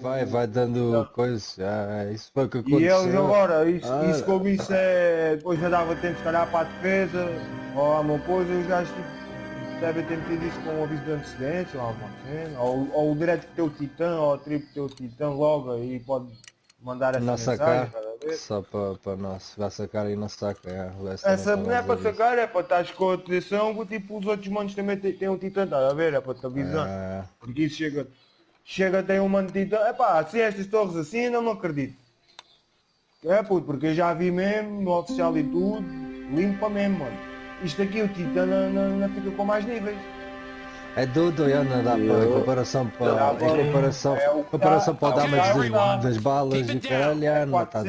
Vai dando coisas. Isso foi o que aconteceu. E eles agora, isso como isso é. Depois não dava tempo se calhar para a defesa, ou alguma coisa, os gajos tipo, devem ter metido isso com um aviso de antecedência, ou alguma cena. Ou o direto que tem o Titã, ou o triplo que tem o Titã logo aí pode mandar essa Não mensagem, sacar, estás a ver? só para nós. Vai sacar e não saca. Essa não é para sacar, é para estar com a utilização, que tipo os outros manos também têm um Titã, estás a ver? É para te avisar. Porque isso chega tem um mano de Titã, epá, se estas torres assim eu não acredito. É puto, porque eu já vi mesmo no oficial e tudo, limpa mesmo, mano. Isto aqui o Titã não fica com mais níveis. É tudo, não dá para comparação para comparação para o damage das balas e o caralho, não está.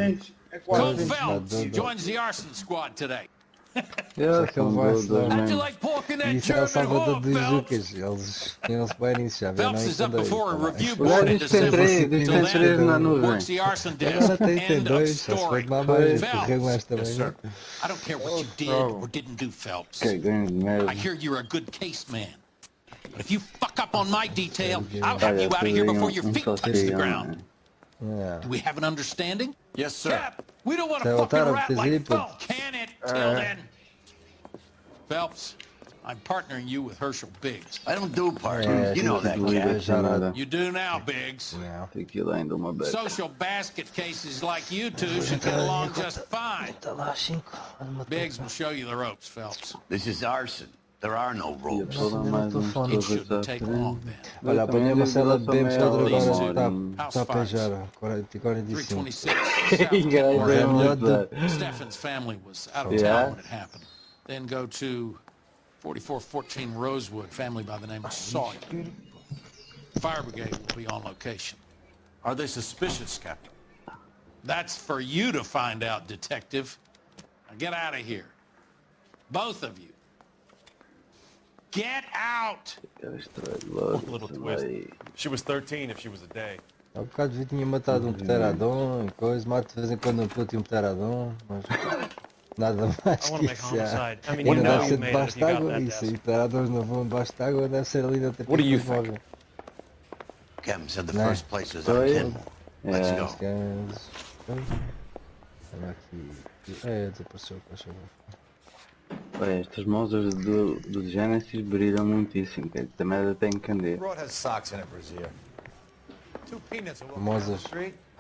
É Cole 400. Phelps joins the arson squad today. Só que ele vai se dar. How'd you like pork in that Isso é o German salvador hog, dos Phelps? Jucas. Eles bem nisso, já viram? Phelps is up before a review O board in gajo tem December. três Till then, na nuvem. works the arson Agora desk. tem End of dois, só se for story. tomar mais, Phelps. correu mais também. Yes, sir. I don't care what you did or didn't do, Phelps. Que grande merda. I hear you're a good case man. But if you fuck up on my detail, I'll have you out of here before your feet touch the ground. Do we have an understanding? Yes, sir. Cap, we don't want to Sei, fucking otário, rat tens like aí, pô. Phelps. Can it till then? Phelps, I'm partnering you with Herschel Biggs. I don't do partners. You know that, Cap. You do now, Biggs. Aquilo ainda uma beca. Social basket cases like you two should get along just fine. Biggs will show you the ropes, Phelps. This is arson. There are no ropes. It shouldn't take long then. Olha, apanhei uma cela de bebês que agora está a House fires. pejar. 45. 326. Stefan's family was out of town when it happened. Then go to 4414 Rosewood, family by the name of Sawyer. Fire brigade will be on location. Are they suspicious, Captain? That's for you to find out, detective. Now get out of here. Both of you. Get out! Little twist. She was 13 if she was a day. Há bocado vi tinha matado um pteradon e coisa, mato de vez em quando um puto e um pteradon, mas nada mais que isso. Ainda deve ser debaixo de água, isso aí, pteradons não vão debaixo de água, deve ser ali até What do you think? Captain said the first place was on Ken. Let's go. Olha aqui. Desapareceu, cachorro. Olha, estas moças do Genesis brilham muitíssimo, que esta merda tem que candear. Famosas.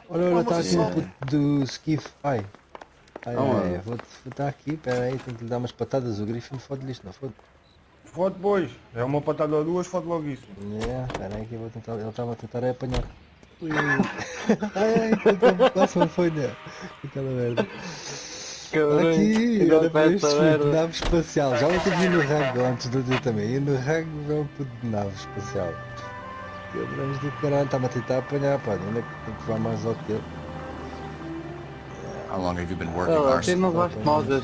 Olha, está aqui um puto do Skiff. Ai, vou estar aqui, pera aí, tenho que lhe dar umas patadas, o Griffin fode-lhe isto, não fode? Fode depois, é uma patada ou duas, fode logo isso. Espera aí que eu vou tentar, ele estava a tentar apanhar. Ai, quase me foi, né? Aquela merda. Aqui, olha para este puto, nave espacial, já o vi no rango antes do dia também, e no rango é um puto de nave espacial. Quebramos do caralho, está-me a tentar apanhar, pá, onde é que tem que levar mais alto que ele? How long have you been working arson?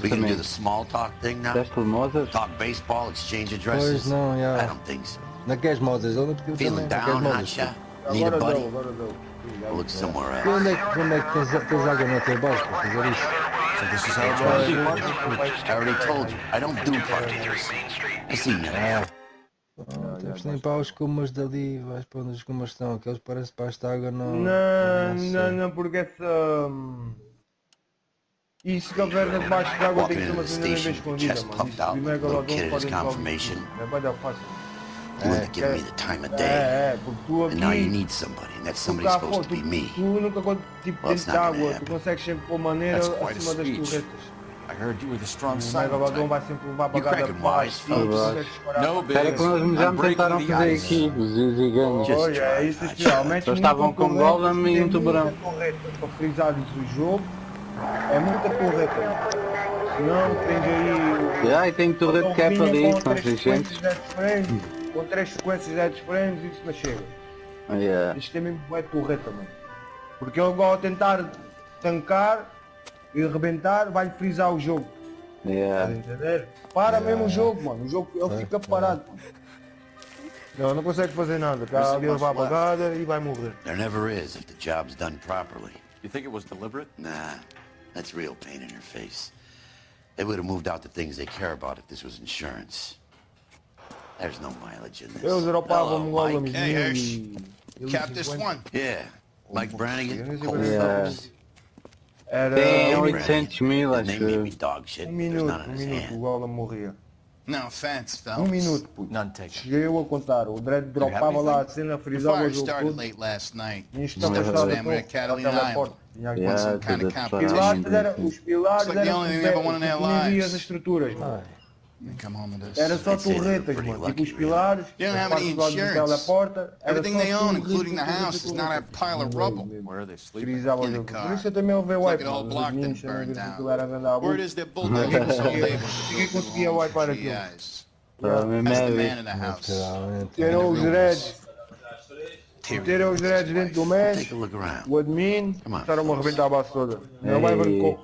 We can do the small talk thing now? Talk baseball, exchange addresses? Pois não, I don't think so. Não queres modas, ele não pediu Feeling também, down, não queres hotshot? modas. Need a buddy? Agora deu. Look somewhere E else. onde é que tens água no teu baixo para fazer isso? So this is how it's works. I already told you, I don't do partners. I see now. Temos de limpar os escumas dali, vais para onde as escumas estão, aqueles parecem para esta água não... Não, porque essa... Isso caverna debaixo de água tem que ser uma cena bem escondida, mano. Isso de megalodon podem confirmar. É bem da fácil. You wouldn't give me the time of day. Porque tu And now you aqui... need somebody, and that somebody's supposed to be me. Tu nunca, tipo, dentro de água, tu consegues sempre pôr maneira acima das torretas. I heard you were the strong O silent megalodon type. vai sempre levar You bagada cracking para wise, baixo. Phelps. No, Era Biggs. como já I'm me breaking tentaram the fazer ice. aqui, os ziganhos. Olha, é isso especialmente. Eles estavam com golem e um tubarão. Para frisares o jogo, é muita correta. Senão tens aí... E tem torre de cap ali, são 600. Com 3 sequências diferentes, isso não chega. Isto é mesmo bué correta, mano. Porque ele vai tentar tancar e arrebentar, vai-lhe frisar o jogo. Estás a entender? Para mesmo o jogo, mano. O jogo ele fica parado. Não consegue fazer nada. Está ali a levar a bagada e vai morrer. There never is if the job's done properly. You think it was deliberate? Nah, that's real pain in your face. They would have moved out the things they care about if this was insurance. There's no mileage in this. Eles dropavam um Hello, golem Mike. e... Cap this one. Yeah, Mike Brannigan, cold Yeah. films. Era Tem Andy 800 mil, Brannigan. His acho name may eu. be dog shit, um but there's minuto, none in his o hand. Golem morria. No offense, fellas. Um minuto, puto. None taken. Cheguei eu a contar, o Dredd Do you have dropava lá a anything? cena, The frisava o fire jogo started todo. late last night. E isto Steff's afastado da family at torre, Catalina teleporte. Island. Tinha aqui Yeah, Some kind of tudo Os competition. pilares, os pilares It's like the eram only thing they ever wanted in their tu nem vias lives. as estruturas, mano. Ai, They come home with Era us. só I'd say they were torretas, pretty mano. Tipo lucky, os pilares, You don't as have any partes do insurance. teleporta, era Everything só they own, torretas, including the torretas, house, is not a torretas. pile of Não rubble. mesmo. Where are they sleeping? Frisava o In the jogo. car. Por isso eu também levei It's like wipe, an old mano. Os block admins that também burned viram que down. aquilo era grande à Word boca. is that Bulldog was only able to Ninguém build conseguia new homes wipear for aquilo. GIs. Tá mesmo That's the é man in the house. literalmente. Meteram os dreads. Tyrion Meteram os and his dreads dentro do wife. mesh. Take a look around. O admin, Come on, começaram a arrebentar a base toda. Não vai ver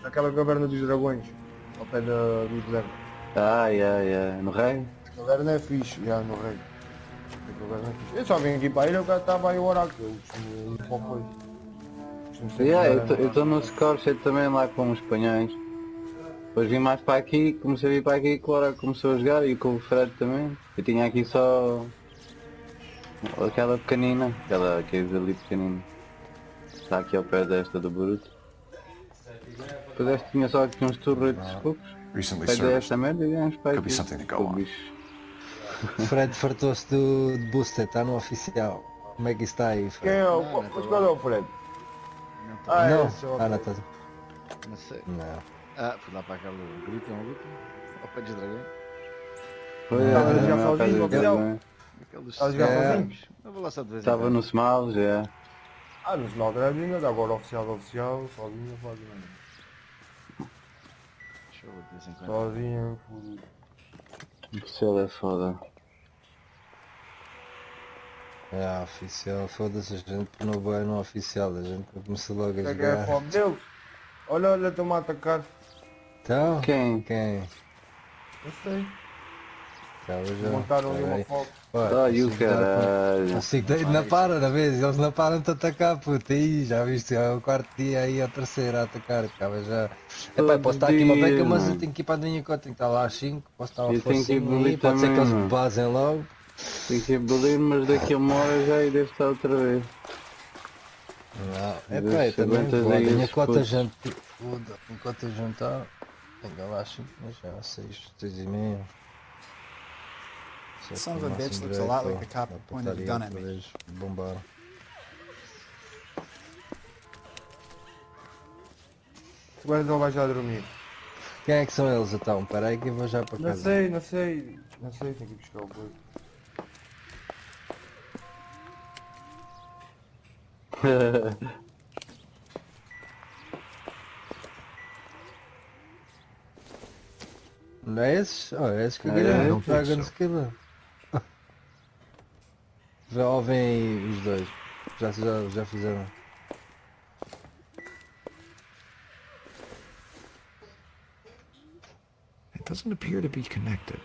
naquela caverna dos dragões, ao pé do deserto. Ah, yeah. No rei? A caverna é fixe, já no rei. A caverna é fixe. Eu só vim aqui para a ilha, o cara estava aí o oráculo. Eu costumo ir para o coisa. Costumo sempre Yeah, jogar eu estou no Scorched também lá com os espanhóis. Depois vim mais para aqui, comecei a vir para aqui, claro, começou a jogar e com o Fred também. Eu tinha aqui só aquela pequenina, aquela que é ali pequenina. Está aqui ao pé desta do Boruto. Depois esta tinha só aqui uns turretos poucos. Recently Pede serviced. esta merda e viemos para aqui. Could be something to go on. Bicho. Fred fartou-se de booster, está no oficial. Como é que isso está aí, Quem Fred? é o... Mas qual é o Fred? Ah, Não, esse é o não Fred. estás. Não sei. Não. Ah, fui lá para aquele grito, ao pé dos dragões. Foi, Estava a era jogar mesmo ao pé sozinho, do oficial? dragão. Aqueles... Estás a jogar É. sozinho? Eu vou lá só de vez em Estava quando. no Smiles, já. Ah, no final da ainda, agora oficial, sozinho, não faz nada. Show de vez em quando. Sozinho, fudido. O céu é foda. É, oficial, foda-se, a gente não vai no oficial, a gente começa logo a Será que é a jogar. fome deles? Olha, estão-me a atacar. Então, Quem? Não sei. Estava já. Montaram ali uma Peraí. foto. Ah, e o caralho. Assim, não para na vez, eles não param de atacar, puta, aí já viste, é o quarto dia aí, a terceira a atacar, acaba já. Epá, posso estar aqui uma beca, mas eu tenho que ir para a minha conta, tenho que estar lá às 5, posso estar uma Eu tenho que ir forcinha aí, ali pode ser que também, eles mano. basem logo. Tenho que abolir, mas daqui a uma hora já deve estar outra vez. Não, Vê epá, se eu também aguentas vou, aí tenho esses enquanto a putos. gente, enquanto a jantar, tenho que ir lá às 5, mas já às 6, 6 e meia. Son of a bitch looks a lot like the cop who pointed a gun at me. Bombar. Agora ele vai já dormir. Quem é que são eles então? Espera aí que eu vou já para Não casa. sei, tenho que ir buscar o coisa. Não é esses? Oh, é esses que eu É, queria, eu não Dragon's Killer. Já ouvem aí os dois. Já fizeram. It doesn't appear to be connected.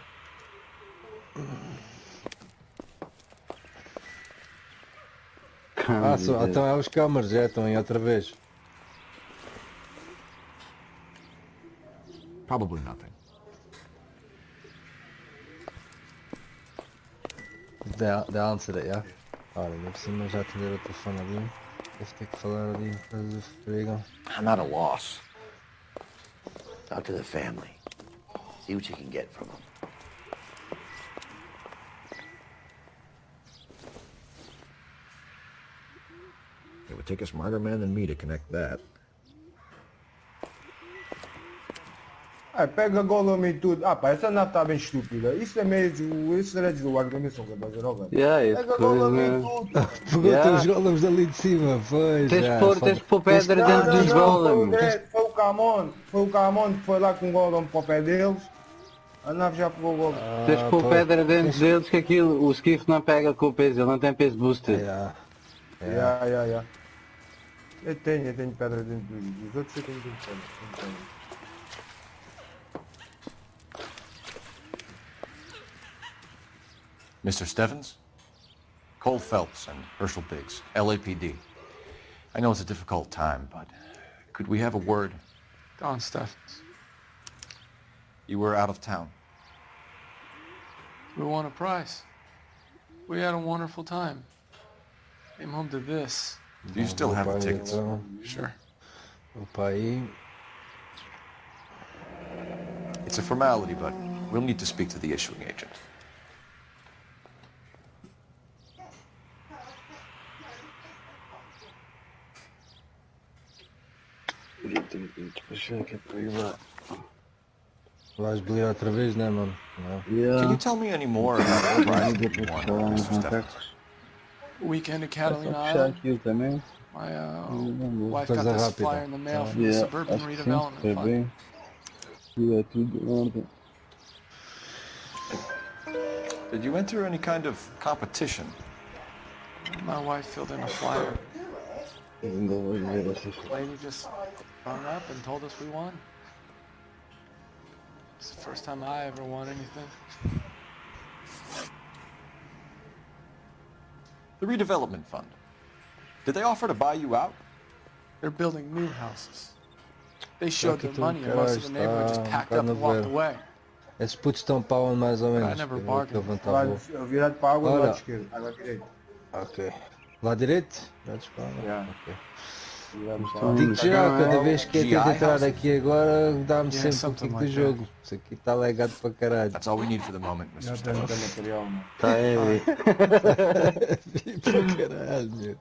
Ah, então é os câmaras, já estão aí outra vez. Probably nothing. The answer it, yeah? Olha, ainda por cima já atenderam o telefone ali. Deve ter que falar ali coisas do perigo. I'm at a loss. Talk to the family. See what you can get from them. It would take a smarter man than me to connect that. Ah, pega Golem e tudo. Ah pá, essa nave está bem estúpida. Isso é mesmo, esses direitos do ar também são capazes de roubar. Yeah, isso Pega coisa. Golem e tudo. Pergunta Yeah. os golems dali de cima, pois. Tens já, de pôr pedra dentro dos Foi o golems. Dredd, foi o Camon que foi lá com o Golem para o pé deles. A nave já pegou o Golem. Tens de pôr pedra dentro deles que aquilo, o skiff não pega com o peso, ele não tem peso booster. Yeah. Eu tenho pedra dentro dos outros, eu tenho pedra. Mr. Stevens? Cole Phelps and Herschel Biggs, LAPD. I know it's a difficult time, but could we have a word? Don Steffens. You were out of town. We won a prize. We had a wonderful time. Came home to this. Do you still have the tickets? Então, Sure. vou para aí. It's a formality, but we'll need to speak to the issuing agent. Vais belir outra vez, né, mano? Não. Can you tell me any more about Drive-1, Mr. Stephens? Weekend at Catalina Puxar Island. aquilo também. My wife Coisa got this rápida. flyer in the mail from the Suburban Acho que sim, Redevelopment foi Fund. bem. E é tudo em ordem. Did you enter any kind of competition? My wife filled in a flyer. Ainda vou ver essas coisas. Lady just rung up and told us we won. It's the first time I ever won anything. The redevelopment fund. Did they offer to buy you out? They're building new houses. They showed their tudo, money and most of the caralho, neighborhood just está packed um up and bocado walked a ver. away. Esses putos estão para onde mais ou menos? never Eu vou bargained. levantar a boa. Virado para a água do Olha. lado esquerdo, água direita. Ok. Lá direito? Já te falo. Já. Ok. Virado para a Digo geral, cada vez que eu GI tento entrar houses? aqui agora, dá-me Yeah, sempre um something pico like do jogo. Isso aqui está legado para caralho. That's all we need for the moment, Já Mr. tem Stephens. muita material, mano. Tá heavy. Para caralho, meu.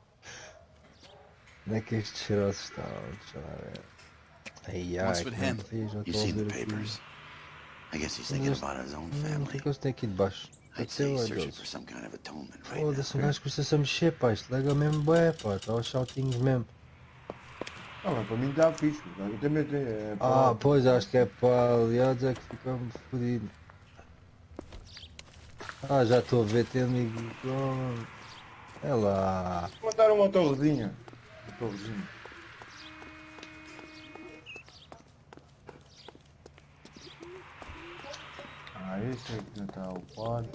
Onde é que estes cheirosos estão? Deixa lá ver. Ai, ai, What's with him? já You estou a seen the ver aqui. papers? I guess he's thinking about his own O que family. é que eles têm aqui debaixo? I'd Pode say ser he's o searching deles. for some kind of atonement right now. Foda-se, um gajo custa-se a mexer, pá. Isto lega mesmo bué, pá. Está aos saltinhos mesmo. Não, mas para mim está fixe. Eu também tenho. Ah, pois, acho que é para aliados é que ficamos fodidos. Ah, já estou a ver, tem amigo. É lá. Montaram uma torrezinha. Uma torrezinha. Ah, esse aqui já está ocupado.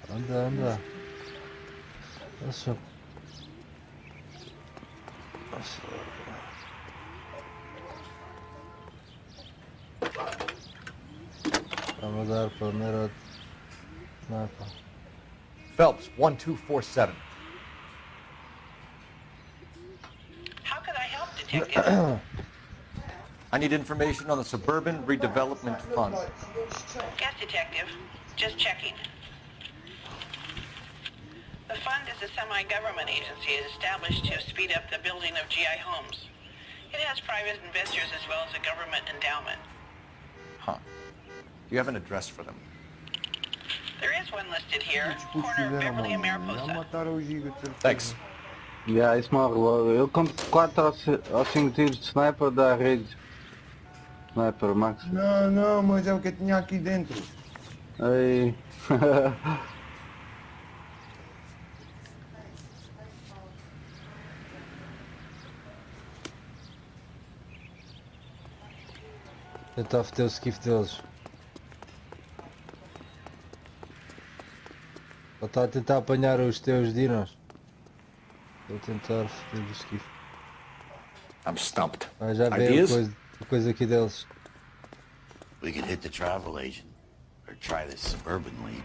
Anda, anda. Nossa. Vamos dar primeiro. Mapa. Phelps, 1247. How could I help, Detective? I need information on the Suburban Redevelopment Fund. Yes, Detective. Just checking. The fund is a semi-government agency established to speed up the building of GI homes. It has private investors as well as a government endowment. Huh. Do you have an address for them? There is one listed here, Estes putos corner of fizeram, Beverly and mano. Já Mariposa. mataram o giga de certeza. Thanks. Já, isso morre logo. Eu compro 4 ou 5 tiros de sniper da rede. Sniper Max. Não, não, mas é o que eu tinha aqui dentro. Aí. Tentar foder o skiff deles. Ele está a tentar apanhar os teus dinos. Vou tentar foder o skiff. I'm stumped. Ah, já veio Ideas? a coisa aqui deles. We could hit the travel agent. Or try this suburban lead.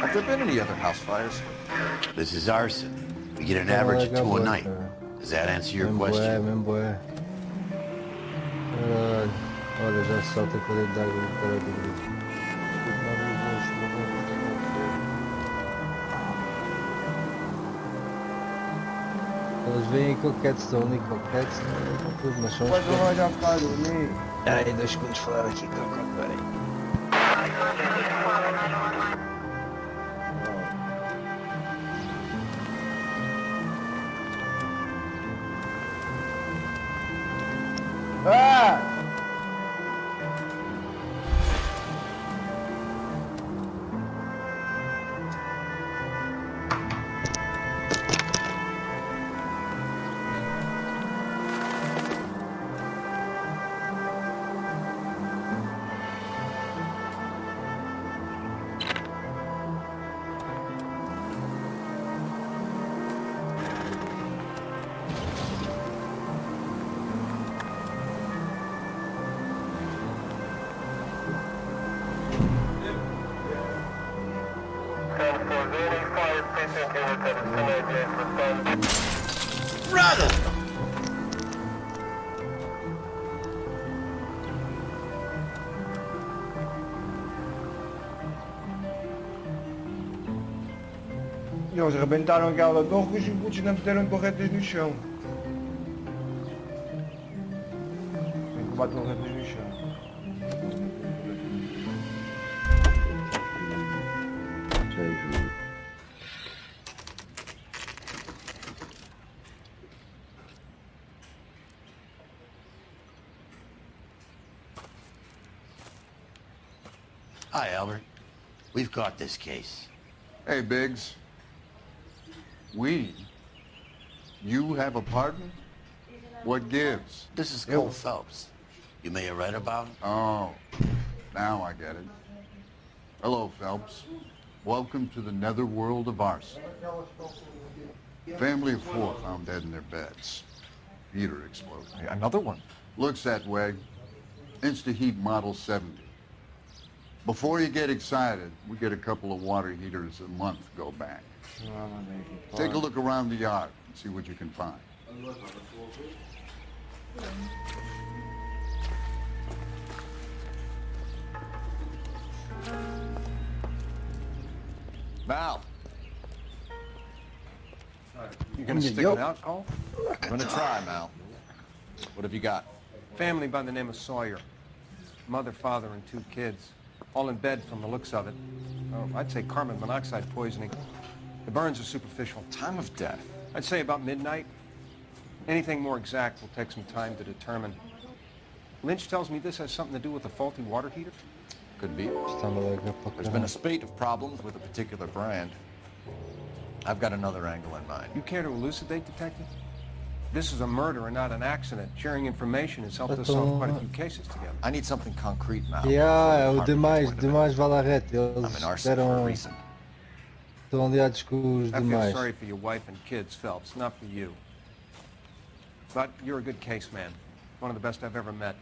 Have there been any other house fires? This is arson. We get an average of 2 a night. Does that answer your Mesmo bué, question? mesmo bué. Caralho. Olha, já se salta para dentro da água do cara do grito. Eles vêm coquetes, estão ali coquetes, não é tudo, mas são Depois eu vou já ficar a dormir. Ai, 2 segundos falar aqui, peraí. Ah! Brother! Eles arrebentaram aquela torre e os putos não meteram torretas no chão. Tem que bater torretas no chão. Hi, Albert. We've got this case. Hey, Biggs. We? You have a partner? What gives? This is Cole Phelps. You may have read about him. Oh, now I get it. Hello, Phelps. Welcome to the netherworld of arson. Family of 4 found dead in their beds. Heater exploded. Another one? Looks that way. Insta-heat Model 70. Before you get excited, we get a couple of water heaters a month go back. Take a look around the yard and see what you can find. Mal. You gonna stick it out, Cole? I'm gonna try, Mal. What have you got? Family by the name of Sawyer. Mother, father, and 2 kids. All in bed from the looks of it. Oh, I'd say carbon monoxide poisoning. The burns are superficial. Time of death? I'd say about midnight. Anything more exact will take some time to determine. Lynch tells me this has something to do with a faulty water heater. Could be. There's been a spate of problems with a particular brand. I've got another angle in mind. You care to elucidate, Detective? This is a murder and not an accident. Sharing information has helped us solve quite a few cases together. I need something concrete, Mal. Yeah, o demais Valarrete. Eles deram... Estão aliados com os I feel demais. sorry for your wife and kids, Phelps, not for you. But you're a good case man. One of the best I've ever met.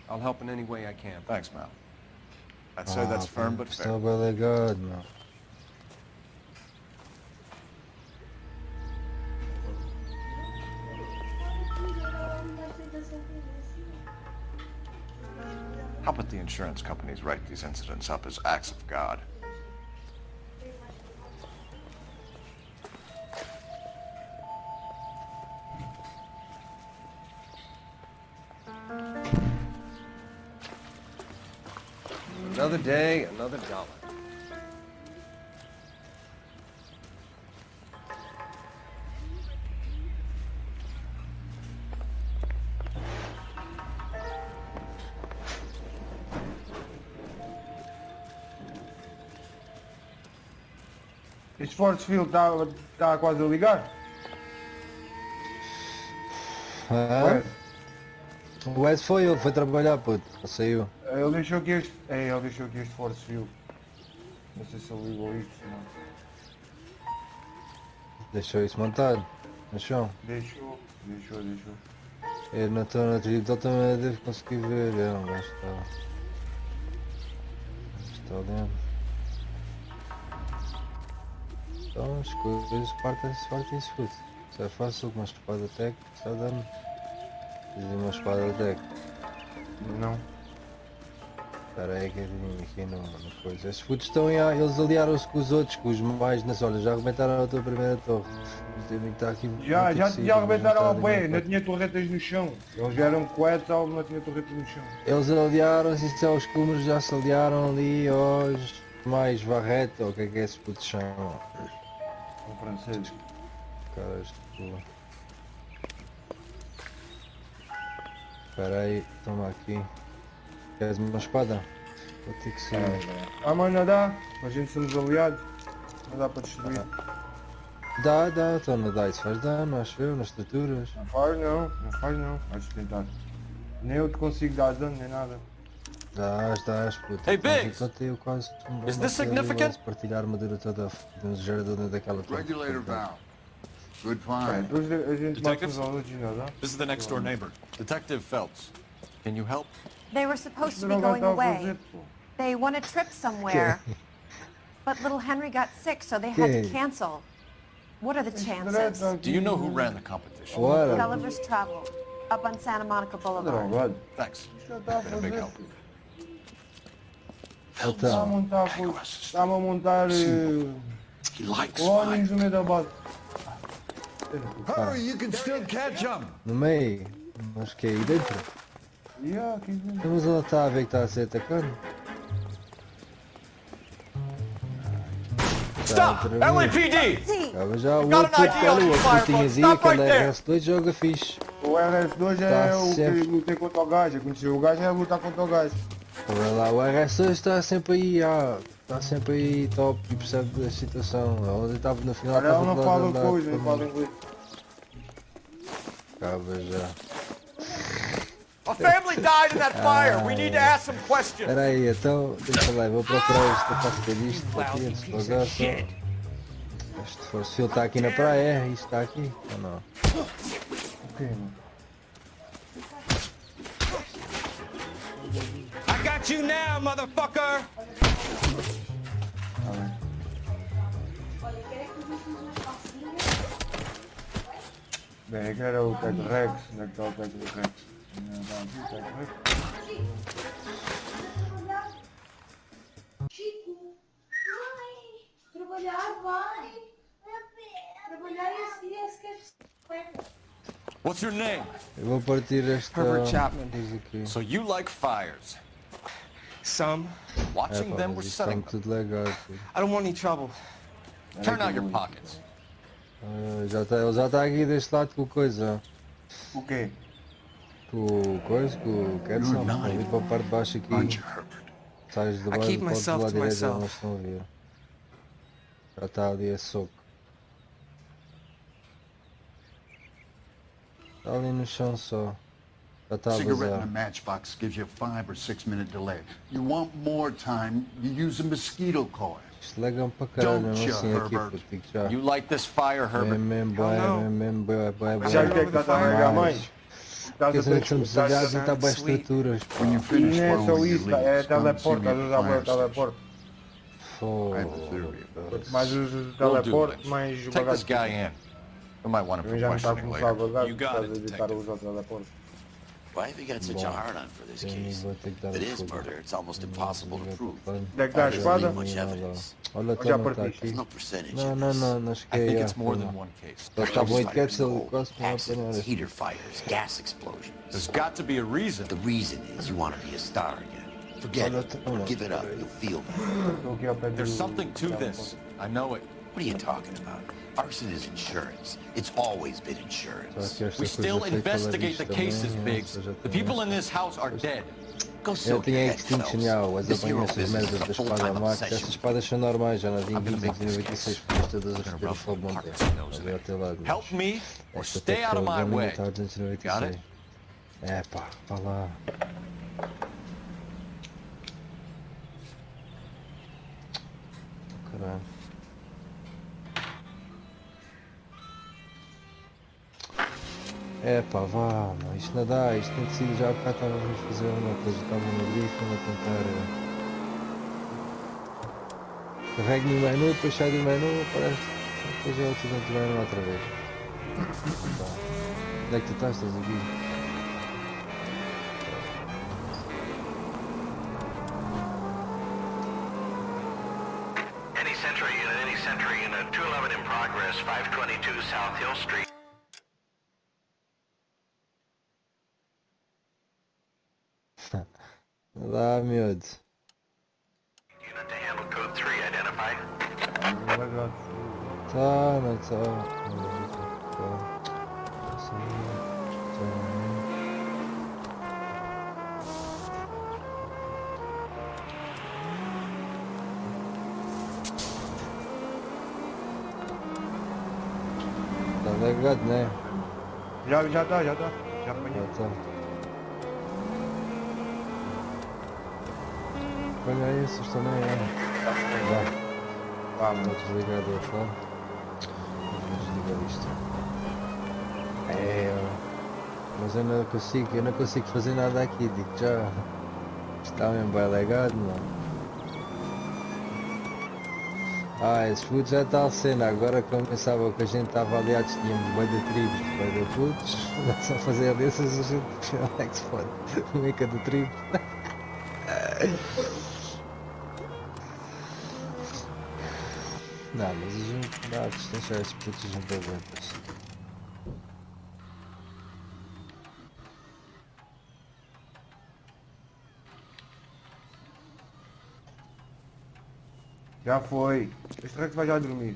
I'll help in any way I can. Thanks, Mal. I'd say that's firm but fair. Estou bem ligado, meu. How about the insurance companies write these incidents up as acts of God? Another day, another dollar. Este Forcefield está quase a ligar? Ah? O Wes ele foi trabalhar, puto. Ele saiu. Ele deixou aqui este Forcefield. Não sei se ele ligou isto, não. Deixou isso montado no chão. Deixou. Eu não estou na trilha, então também devo conseguir ver. Eu não gosto de estar dentro. Então as coisas partem-se puto. Isso é fácil com uma espada tech, está dando. Fiz uma espada tech. Não. Espera aí que eu vim aqui no coisa. Estes putos estão eles aliaram-se com os outros, com os mais nas olhas. Já arrebentaram a tua primeira torre. Está aqui, Já arrebentaram ao pé, não tinha torretas no chão. Eles eram coetes, não tinha torretas no chão. Eles aliaram-se, e os cúmulos já se aliaram ali aos mais Varreta, ou o que é esses putos chamam? São franceses. Caras de porra. Espera aí, toma aqui. Queres uma espada? Vou ter que ser. Mas não dá, a gente somos aliados. Não dá para destruir. Dá, então não dá, isso faz dano, acho eu, nas estruturas. Não faz não. Vais tentar. Nem eu te consigo dar dano, nem nada. Dás, puta. Hey, Biggs! Eu quase Is this significant? Partilhar a armadura toda no gerador daquela torre. Regulator valve. Good find. Depois a gente Detective? mostra os originais, não? This is the next door neighbor, Detective Phelps. Can you help? They were supposed to be going away. They won a trip somewhere. But little Henry got sick, so they had to cancel. What are the chances? Do you know who ran the competition? What? Gulliver's Travel, up on Santa Monica Boulevard. Thanks. Está Been a big help. Então, Está-me a montar colónios no meio da base. Hurry, you can still catch them. no meio, acho que é aí dentro. Aqui dentro. Mas ela está a ver que está a ser atacado. Stop! LAPD! Já o outro que tinhas aí, aquele RS2 joga fixe. O RS2 é o que luta contra o gajo. Conheceu o gajo é lutar contra o gajo. Olha lá, o RS2 está sempre aí, está sempre aí top e percebe da situação. Ele estava no final. Ela não fala coisa, não fala inglês. Acaba já. A family died in that fire. We need to ask some questions. Espera aí, então, deixa lá, vou procurar este capacete disto aqui, antes de pagar só. Se ele está aqui na praia, isto está aqui ou não? Ok, mano. I got you now, motherfucker! Bem, que era o Tech Rex, onde é que está o Tech Rex? Não está aqui o Tech Rex. Chico, vai, trabalhar vai. Trabalhar e What's your name? Eu vou partir esta... Herbert Chapman. Aqui. So you like fires. Some. Watching them or mas isto está setting them? tudo legal. I don't want any trouble. Turn out your pockets. Ele já está aqui deste lado com coisa. O quê? Com o coisa, com o Ketson. Ali para a parte de baixo aqui. Sais de baixo, podes do lado direito, não estão a ver. Já está ali a soco. Está ali no chão só. Já está a Cigarette in a vazar. matchbox gives you a 5 or 6 minute delay. You want more time, you use a mosquito coil. Isto lega-me para caralho, mesmo assim aqui, puto, digo já. You like this fire, Herbert? Mesmo, bué. Já que está a pegar mais? Porque estamos aliados e está bem estruturas. When you E finish não é só blowing your isso, é leaves, come see teleporte, me às vezes há at o the fire teleporte. station. I have a theory about Quanto it. mais uso o Will do, teleporte, Lynch. mais o Take this bagagem. guy in. We might want him Eu for já me está a questioning começar a later. vagar, You por got causa it, de estar a detective. usar o teleporte. Why have you got such a hard on for this case? If it is murder, it's almost impossible to prove. Onde é que está a There's espada? not much evidence. Olha, Já não está partiste. aqui. There's no percentage Não, in não, this. não, não I cheguei think a... it's more than one case. Só está bom e quer ser Gold, quase que não accidents, apanhar. heater fires, gas explosions. There's got to be a reason. The reason is you want to be a star again. Forget it. Or give it up. You'll feel better. Estou aqui ao pé do... There's something to this. I know it. What are you talking about? Arson is insurance. It's always been insurance. We still investigate the cases, Biggs. The people in this house are dead. Go Eu soak your tinha head, Extinction fellas. Now, as This hero apanhas essas business merdas is da a espada full-time Max. Estas obsession. espadas são normais, já não vi I'm gonna make this 296 case. por todas as Gonna respiras rub fogo some monte. parts in those Mas até lá. Help me or Esta stay out of my way. está a 296. Got it? É pá, vá lá. Caralho. É pá, vá, não, isto não dá, isto tem que ser, já cá estávamos a fazer uma coisa, estava no briefing a tentar... Carrego no menu, depois sai do menu, aparece, depois é outro dentro do menu outra vez. Tá. Onde é que tu estás? Estás aqui? Any Sentry unit, 211 in progress, 522 South Hill Street. Não dá, miúdo. Unit to handle code 3, identified. Tá, não tá. Tá legado, né? Já está. Já apanhei. Já tá. Apanha esses também, é. Vamos desligar do fone. Vamos desligar isto. Mas eu não consigo fazer nada aqui, digo já. Está mesmo bem legado, não. Ah, esse puto já está a cena, agora como pensava que a gente estava aliados, tínhamos boi de tribos, boi de putos, só fazer alianças a gente é que se fode, meca de tribo. Não, mas a gente dá a distância a esses putos, a gente aguenta-se. Já foi. Este resto vai já dormir.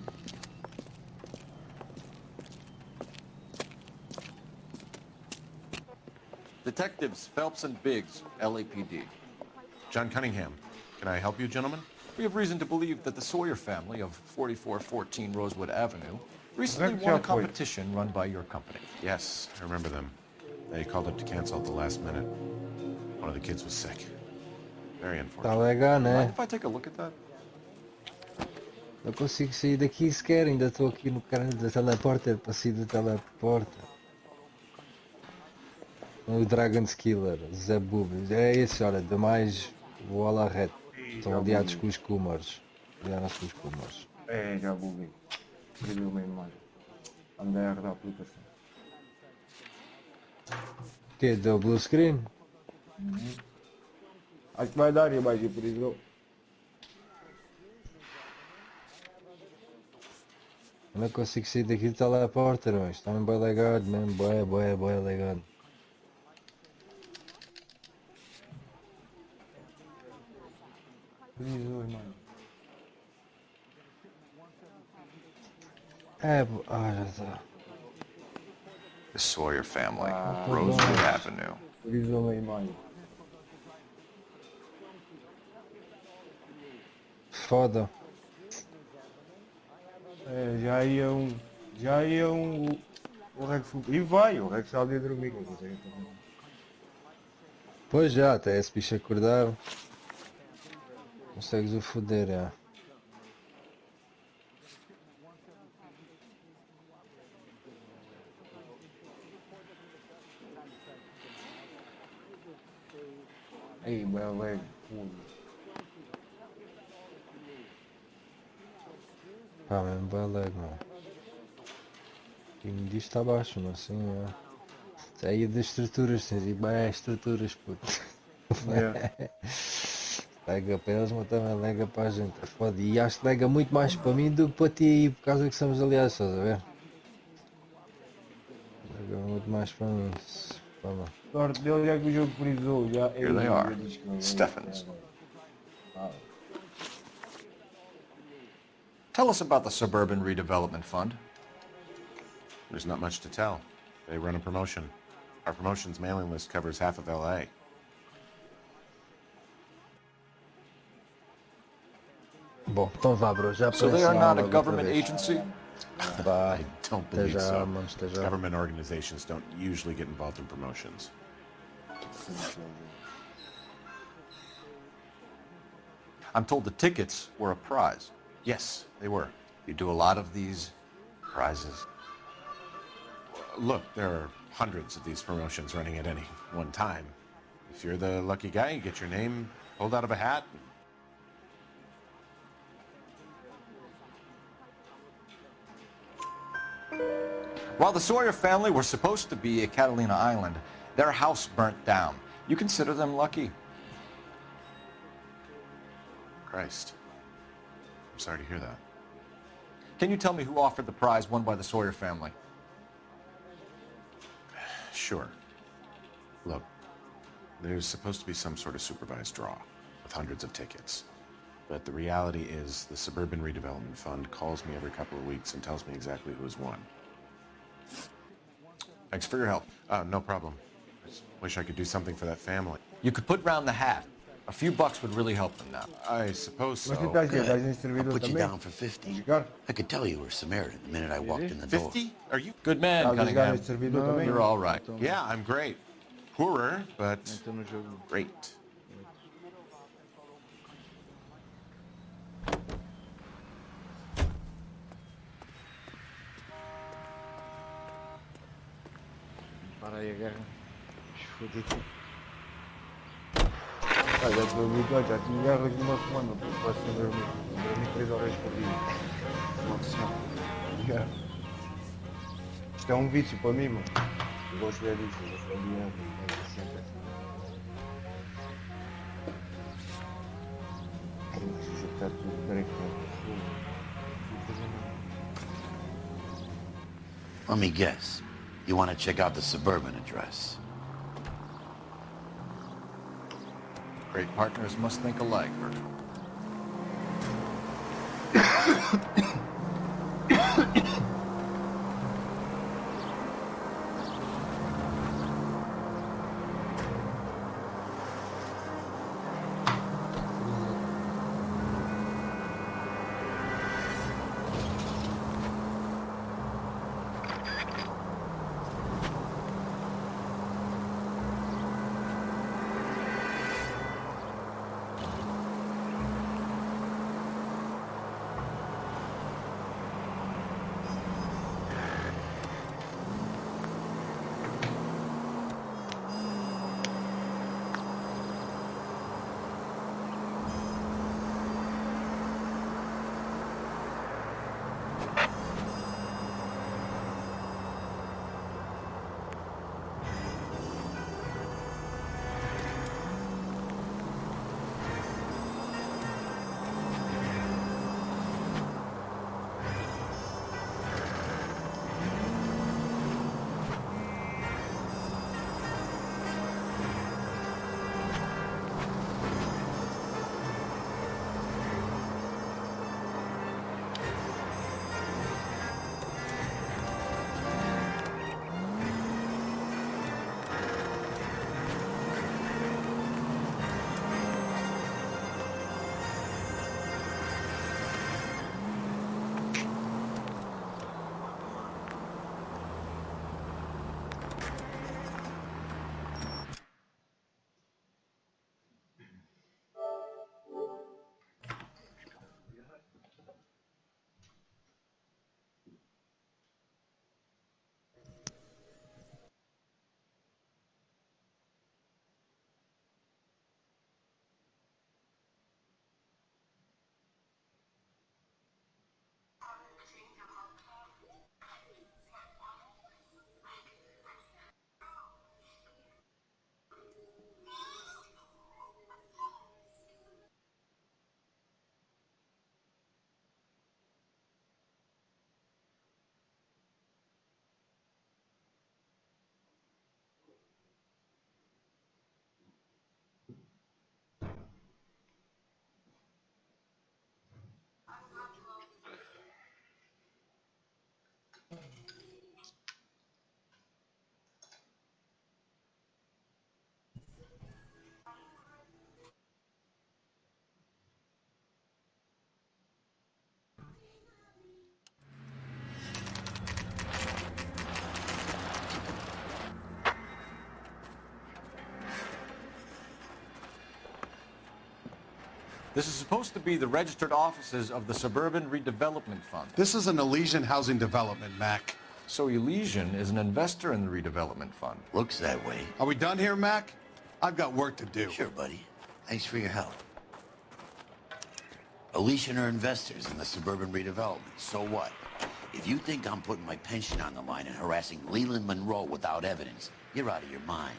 Detectives Phelps and Biggs, LAPD. John Cunningham, can I help you, gentlemen? We have reason to believe that the Sawyer family of 4414 Rosewood Avenue recently won a competition run by your company. Yes, I remember them. They called up to cancel at the last minute. One of the kids was sick. Very unfortunate. Tá legal, né? Mind if I take a look at that? Não consigo sair daqui sequer, ainda estou aqui no caralho da teleporter para sair da teleporter. O Dragon's Killer, Zé Bubis, é esse, olha, demais o Ala Red. Estão aliados com os Kumars. Aliados com os Kumars. É, já buguei. Perdeu uma imagem. Andei a arredar a aplicação. Que deu blue screen? Acho que vai dar e vai por isso. Eu não consigo sair daqui do teleporter, mas está bem legado mesmo, boé legado. Frisou, mano. É, já está. The Sawyer family, Rosewood Avenue. Frisou uma imagem. Foda. É, já ia o Rex e vai, o Rex está ali a dormir, não consegue também. Pois já, até esse bicho acordar. Consegues o foder, é. Ei, meu velho, Pá, mesmo bem leg, mano. E me diz está abaixo, mas assim, é. Aí das estruturas, tens aí bem estruturas, puto. Yeah. Lega para eles, mas também lega para a gente. É foda. E acho que lega muito mais para mim do que para ti aí, por causa que somos aliados, estás a ver? Lega muito mais para mim. Sorte dele é que o jogo frisou. Já, Here they are, Stephens. Tell us about the Suburban Redevelopment Fund. There's not much to tell. They run a promotion. Our promotion's mailing list covers half of LA. Bom, então vá, bro, já So they are not a government agency? Vá, I don't até believe já, so. mano, até já. Government organizations don't usually get involved in promotions. I'm told the tickets were a prize. Yes, they were. You do a lot of these prizes. Look, there are hundreds of these promotions running at any one time. If you're the lucky guy, you get your name pulled out of a hat. While the Sawyer family were supposed to be at Catalina Island, their house burnt down. You consider them lucky? Christ. I'm sorry to hear that. Can you tell me who offered the prize won by the Sawyer family? Sure. Look, there's supposed to be some sort of supervised draw with hundreds of tickets. But the reality is the Suburban Redevelopment Fund calls me every couple of weeks and tells me exactly who's won. Thanks for your help. No problem. I just wish I could do something for that family. You could put round the hat. A few bucks would really help them now. I suppose so. Good. I'll put you down for 50. I could tell you were Samaritan the minute I walked in the door. 50? Are you? Good man, Cunningham. You're all right. Yeah, I'm great. Poorer, but great. Para aí a guerra. Fodido. Ah, já estou habituado, já tive guerras numa semana, porque posso dormir. Dormi 3 horas por dia. Nossa. Yeah. Isto é um vício para mim, mano. Eu gosto é disso, eu gosto é de guerra, é sempre assim. Isso está tudo conectado. Let me guess. You want to check out the suburban address? Great partners must think alike, Bertram. This is supposed to be the registered offices of the Suburban Redevelopment Fund. This is an Elysian housing development, Mac. So Elysian is an investor in the redevelopment fund. Looks that way. Are we done here, Mac? I've got work to do. Sure, buddy. Thanks for your help. Elysian are investors in the suburban redevelopment. So what? If you think I'm putting my pension on the line and harassing Leland Monroe without evidence, you're out of your mind.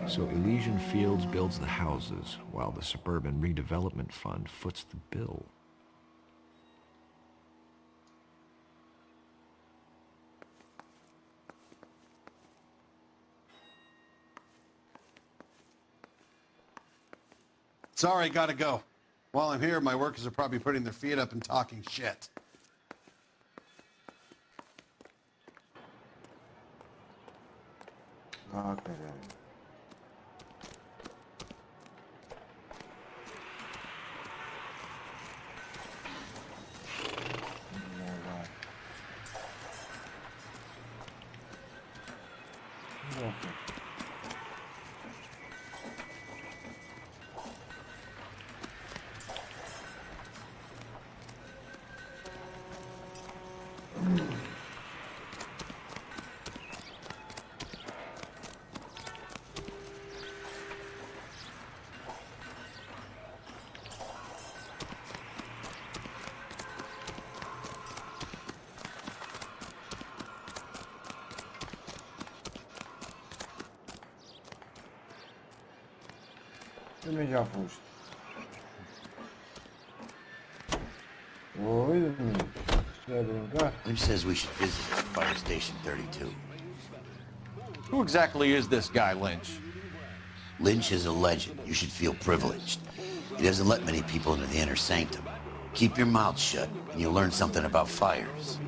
So Elysian Fields builds the houses, while the Suburban Redevelopment Fund foots the bill. Sorry, gotta go. While I'm here, my workers are probably putting their feet up and talking shit. Ah, caralho. Também já foste. Oi, Lynch says we should visit Fire Station 32. Who exactly is this guy, Lynch? Lynch is a legend. You should feel privileged. He doesn't let many people into the inner sanctum. Keep your mouth shut, and you'll learn something about fires.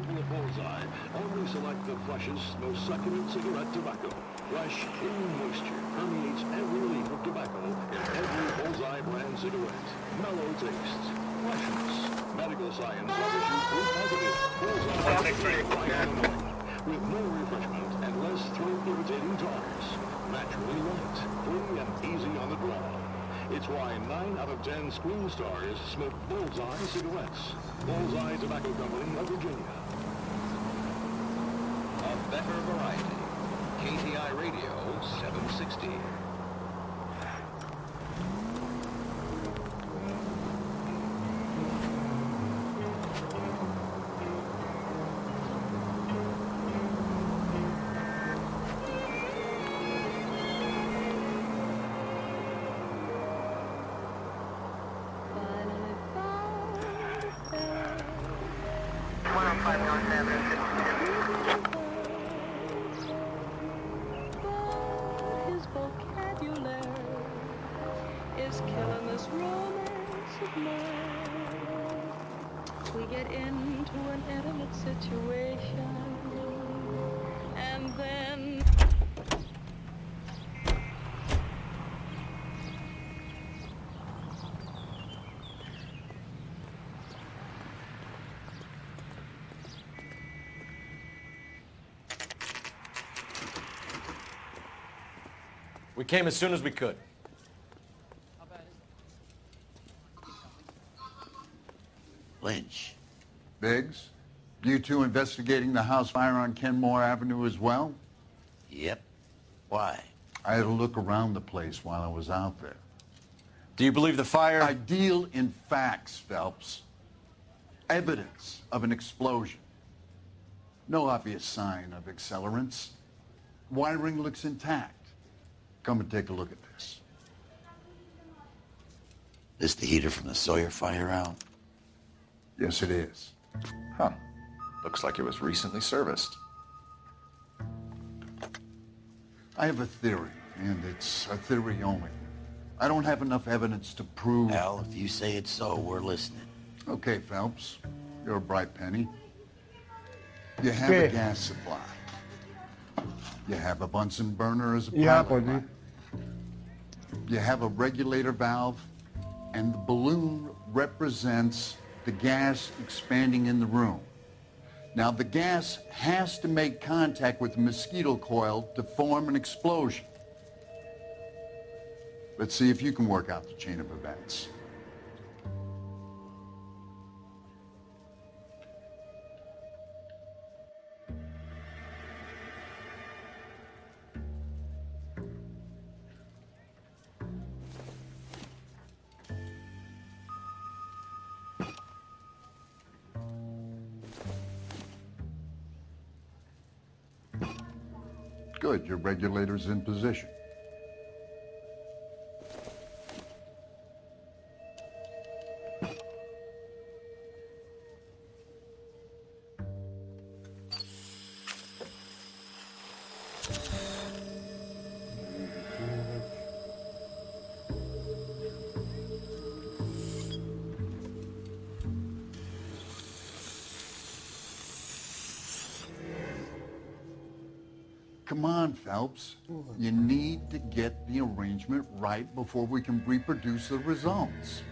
Only select the freshest, most succulent cigarette tobacco. Fresh, clean moisture permeates every leaf of tobacco in every Bullseye brand cigarette. Mellow tastes, freshness, medical science offers you proof positive. Bullseye with more refreshment and less throat-irritating tars. Naturally light, free and easy on the draw. It's why 9 out of 10 screen stars smoke Bullseye cigarettes. Bullseye Tobacco Company of Virginia. A better variety. KTI Radio 760. His vocabulary is killing this romance of mine. We get into an intimate situation, and then We came as soon as we could. Lynch. Biggs, you two investigating the house fire on Kenmore Avenue as well? Yep. Why? I had a look around the place while I was out there. Do you believe the fire? I deal in facts, Phelps. Evidence of an explosion. No obvious sign of accelerants. Wiring looks intact. Come and take a look at this. This the heater from the Sawyer fire out? Yes, it is. Huh. Looks like it was recently serviced. I have a theory, and it's a theory only. I don't have enough evidence to prove... Al, if you say it's so, we're listening. Okay, Phelps. You're a bright penny. You have a gas supply. You have a Bunsen burner as a pilot light. You have a regulator valve, and the balloon represents the gas expanding in the room. Now, the gas has to make contact with the mosquito coil to form an explosion. Let's see if you can work out the chain of events. Good, your regulator's in position. Come on, Phelps. You need to get the arrangement right before we can reproduce the results.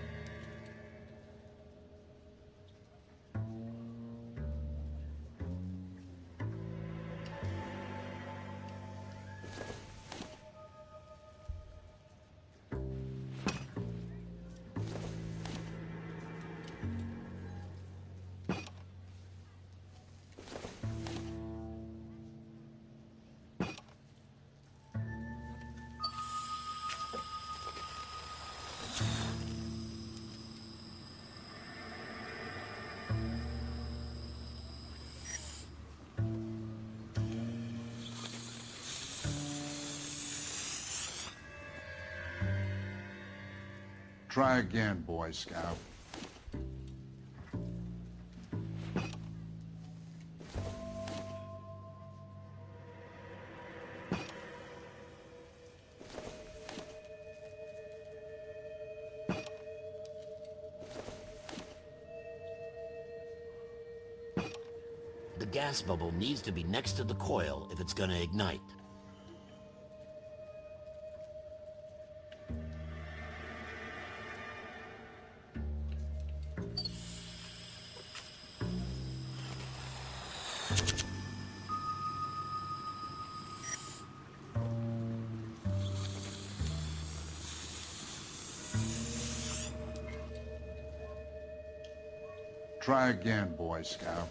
Try again, Boy Scout. The gas bubble needs to be next to the coil if it's gonna ignite. Try again, Boy Scout.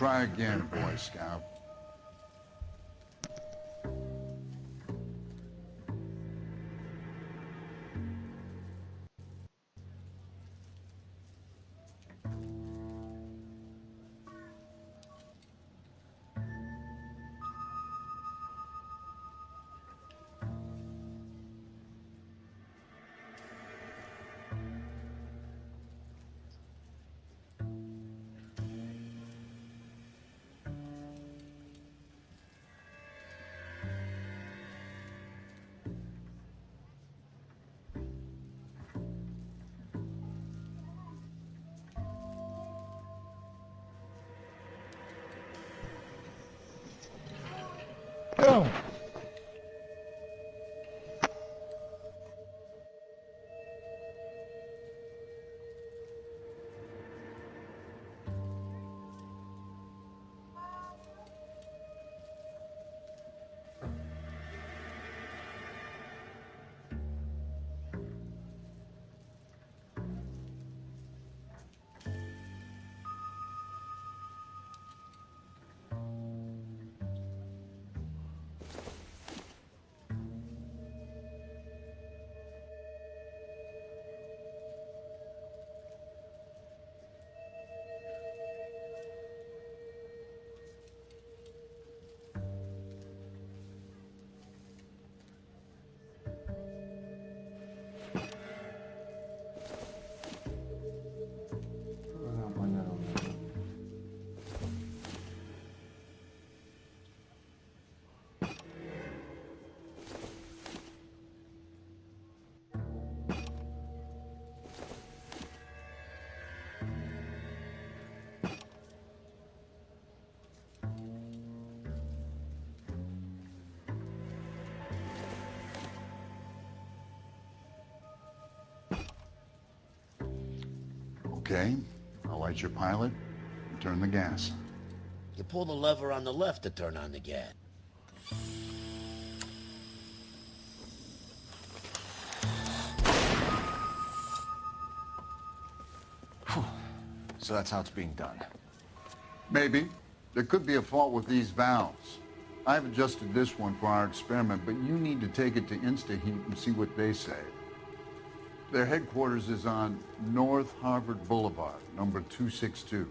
Try again, Boy Scout. Okay, I'll light your pilot and turn the gas. You pull the lever on the left to turn on the gas. So that's how it's being done. Maybe. There could be a fault with these valves. I've adjusted this one for our experiment, but you need to take it to InstaHeat and see what they say. Their headquarters is on North Harvard Boulevard, number 262.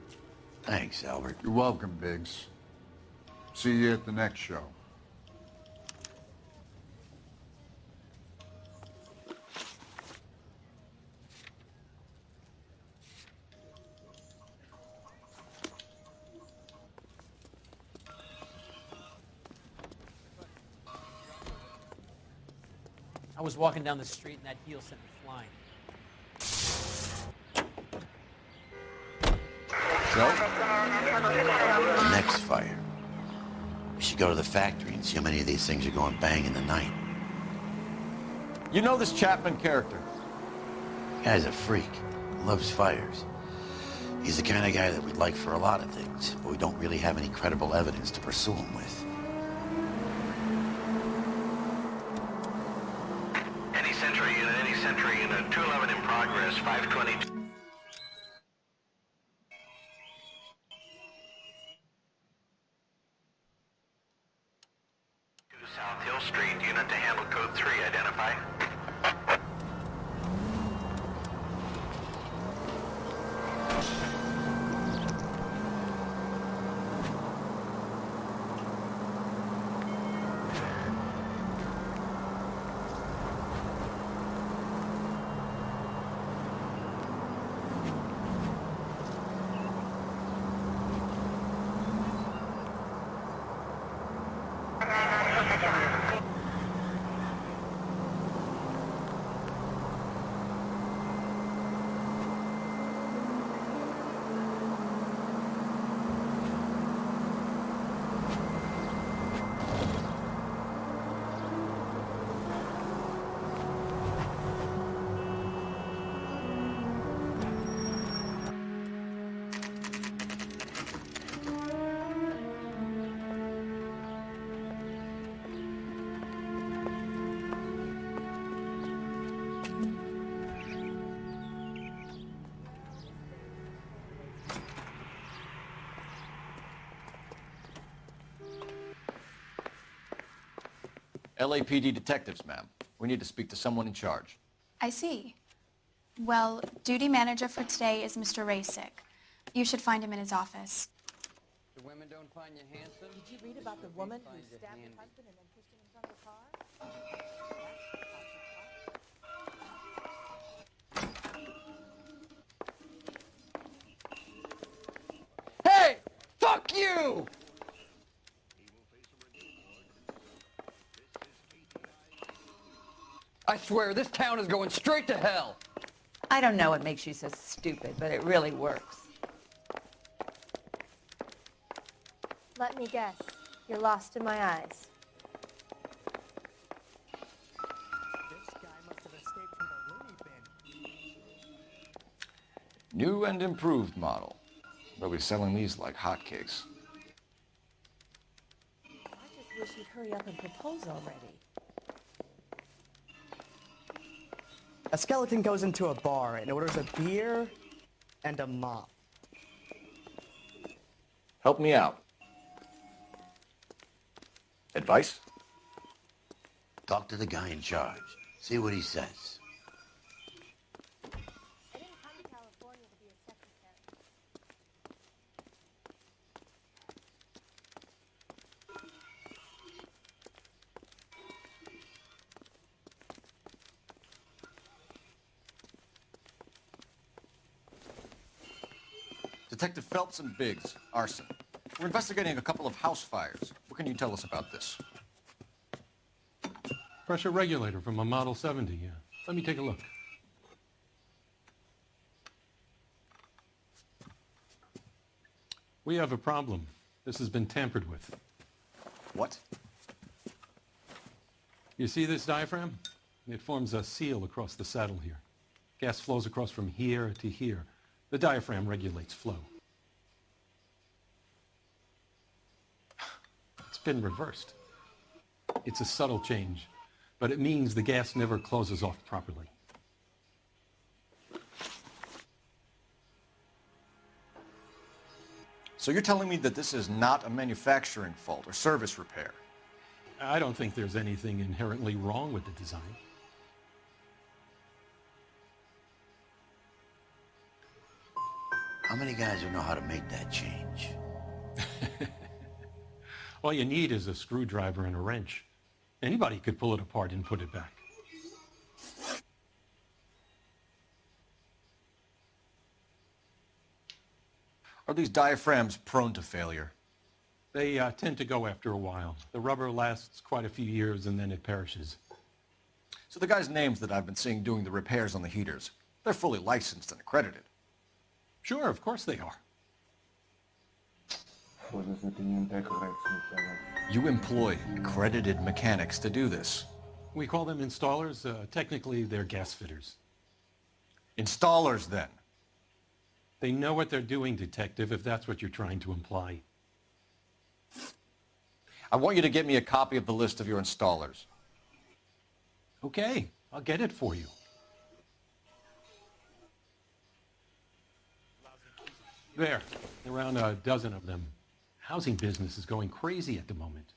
Thanks, Albert. You're welcome, Biggs. See you at the next show. I was walking down the street and that heel sent me flying. So? Next fire. We should go to the factory and see how many of these things are going bang in the night. You know this Chapman character? The guy's a freak. Loves fires. He's the kind of guy that we'd like for a lot of things, but we don't really have any credible evidence to pursue him with. Any Sentry unit, 211 in progress, 522. South Hill Street, unit to handle code 3, identify. LAPD detectives, ma'am. We need to speak to someone in charge. I see. Well, duty manager for today is Mr. Rasick. You should find him in his office. The women don't find you handsome? Did you read about the woman who stabbed her husband and then pushed him in front of the car? Hey! Fuck you! I swear, this town is going straight to hell. I don't know what makes you so stupid, but it really works. Let me guess. You're lost in my eyes. This guy must have escaped from the loony bin. New and improved model. They'll be selling these like hotcakes. I just wish you'd hurry up and propose already. A skeleton goes into a bar and orders a beer and a mop. Help me out. Advice? Talk to the guy in charge. See what he says. I didn't come to California to be a secretary. Detective Phelps and Biggs, arson. We're investigating a couple of house fires. What can you tell us about this? Pressure regulator from a Model 70, yeah. Let me take a look. We have a problem. This has been tampered with. What? You see this diaphragm? It forms a seal across the saddle here. Gas flows across from here to here. The diaphragm regulates flow. It's been reversed. It's a subtle change, but it means the gas never closes off properly. So you're telling me that this is not a manufacturing fault or service repair? I don't think there's anything inherently wrong with the design. How many guys would know how to make that change? All you need is a screwdriver and a wrench. Anybody could pull it apart and put it back. Are these diaphragms prone to failure? They tend to go after a while. The rubber lasts quite a few years and then it perishes. So the guys' names that I've been seeing doing the repairs on the heaters, they're fully licensed and accredited. Sure, of course they are. You employ accredited mechanics to do this. We call them installers. Technically, they're gas fitters. Installers, then. They know what they're doing, Detective, if that's what you're trying to imply. I want you to get me a copy of the list of your installers. Okay, I'll get it for you. There, around a dozen of them. Housing business is going crazy at the moment.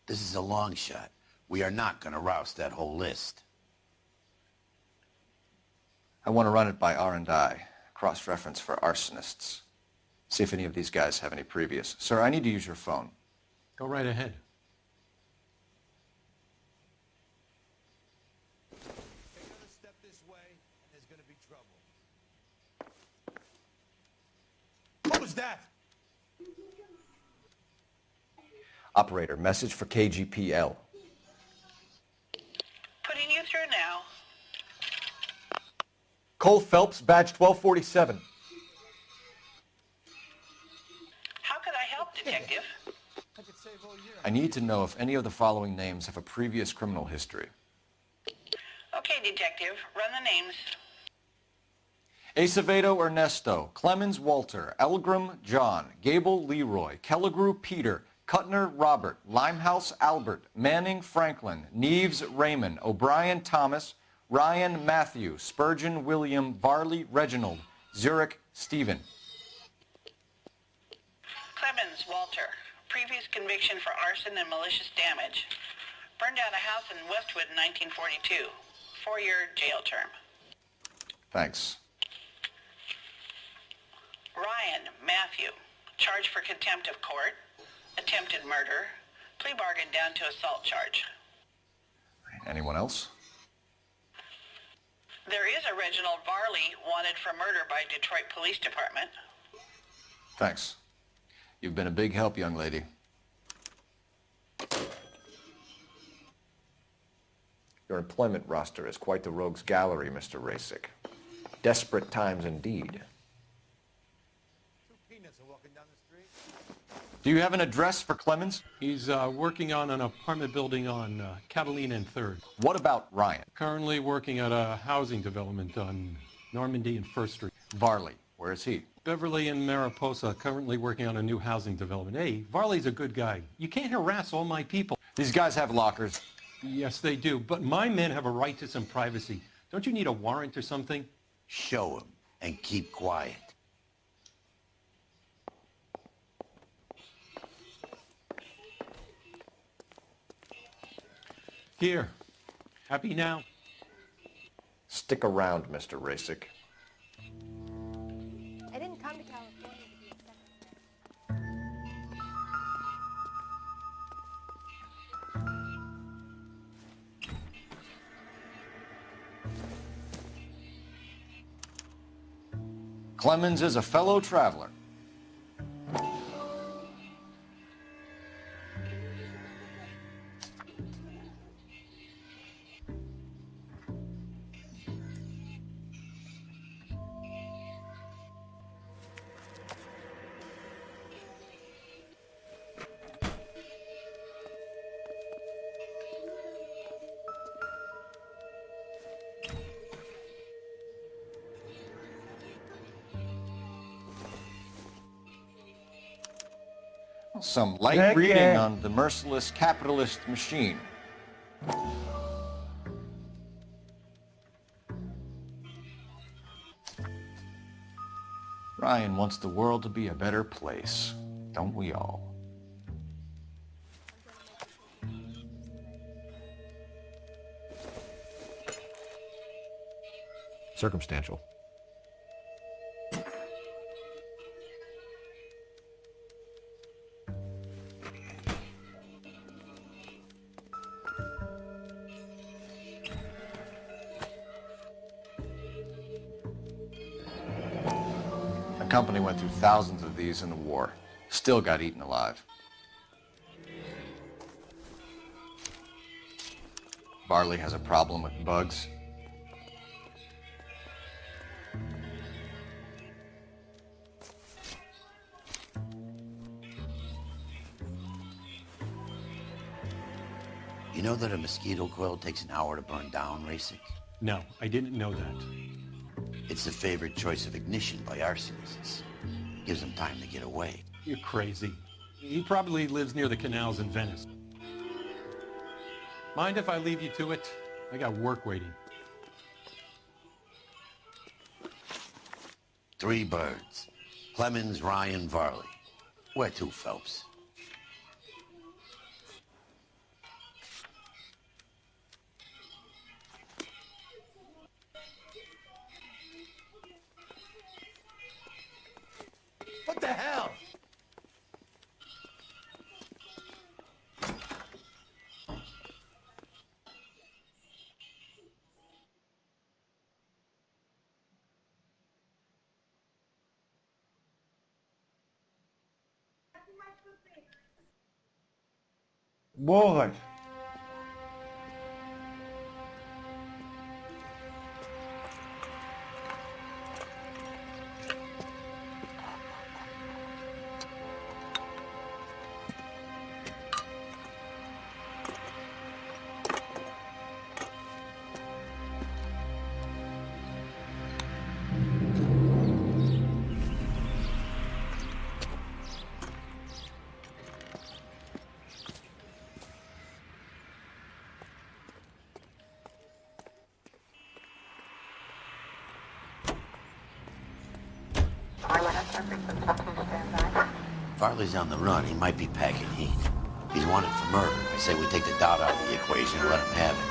This is a long shot. We are not going to roust that whole list. I want to run it by R&I, cross-reference for arsonists. See if any of these guys have any previous. Sir, I need to use your phone. Go right ahead. Take another step this way, and there's going to be trouble. What was that? Operator, message for KGPL. Putting you through now. Cole Phelps, badge 1247. How could I help, Detective? I need to know if any of the following names have a previous criminal history. Okay, Detective, run the names. Acevedo Ernesto, Clemens Walter, Elgram John, Gable Leroy, Kelligrew Peter, Cutner Robert, Limehouse Albert, Manning Franklin, Neves Raymond, O'Brien Thomas, Ryan Matthew, Spurgeon William, Varley Reginald, Zurich Stephen. Clemens Walter, previous conviction for arson and malicious damage. Burned down a house in Westwood in 1942. 4-year jail term. Thanks. Ryan Matthew, charged for contempt of court, attempted murder, plea bargain down to assault charge. Anyone else? There is a Reginald Varley wanted for murder by Detroit Police Department. Thanks. You've been a big help, young lady. Your employment roster is quite the rogues gallery, Mr. Rasick. Desperate times indeed. Do you have an address for Clemens? He's working on an apartment building on Catalina and 3rd. What about Ryan? Currently working at a housing development on Normandy and 1st Street. Varley, where is he? Beverly and Mariposa, currently working on a new housing development. Hey, Varley's a good guy. You can't harass all my people. These guys have lockers. Yes, they do, but my men have a right to some privacy. Don't you need a warrant or something? Show him and keep quiet. Here. Happy now? Stick around, Mr. Rasick. I didn't come to California to be a secretary. Clemens is a fellow traveler. Some light reading on the merciless capitalist machine. Ryan wants the world to be a better place, don't we all? Circumstantial. The company went through thousands of these in the war. Still got eaten alive. Barley has a problem with bugs. You know that a mosquito coil takes an hour to burn down, Rasick? No, I didn't know that. It's the favorite choice of ignition by arsonists. Gives them time to get away. You're crazy. He probably lives near the canals in Venice. Mind if I leave you to it? I got work waiting. 3 birds. Clemens, Ryan, Varley. Where to, Phelps? What the hell? Borras. Varley's on the run. He might be packing heat. If he's wanted for murder, I say we take the doubt out of the equation and let him have it.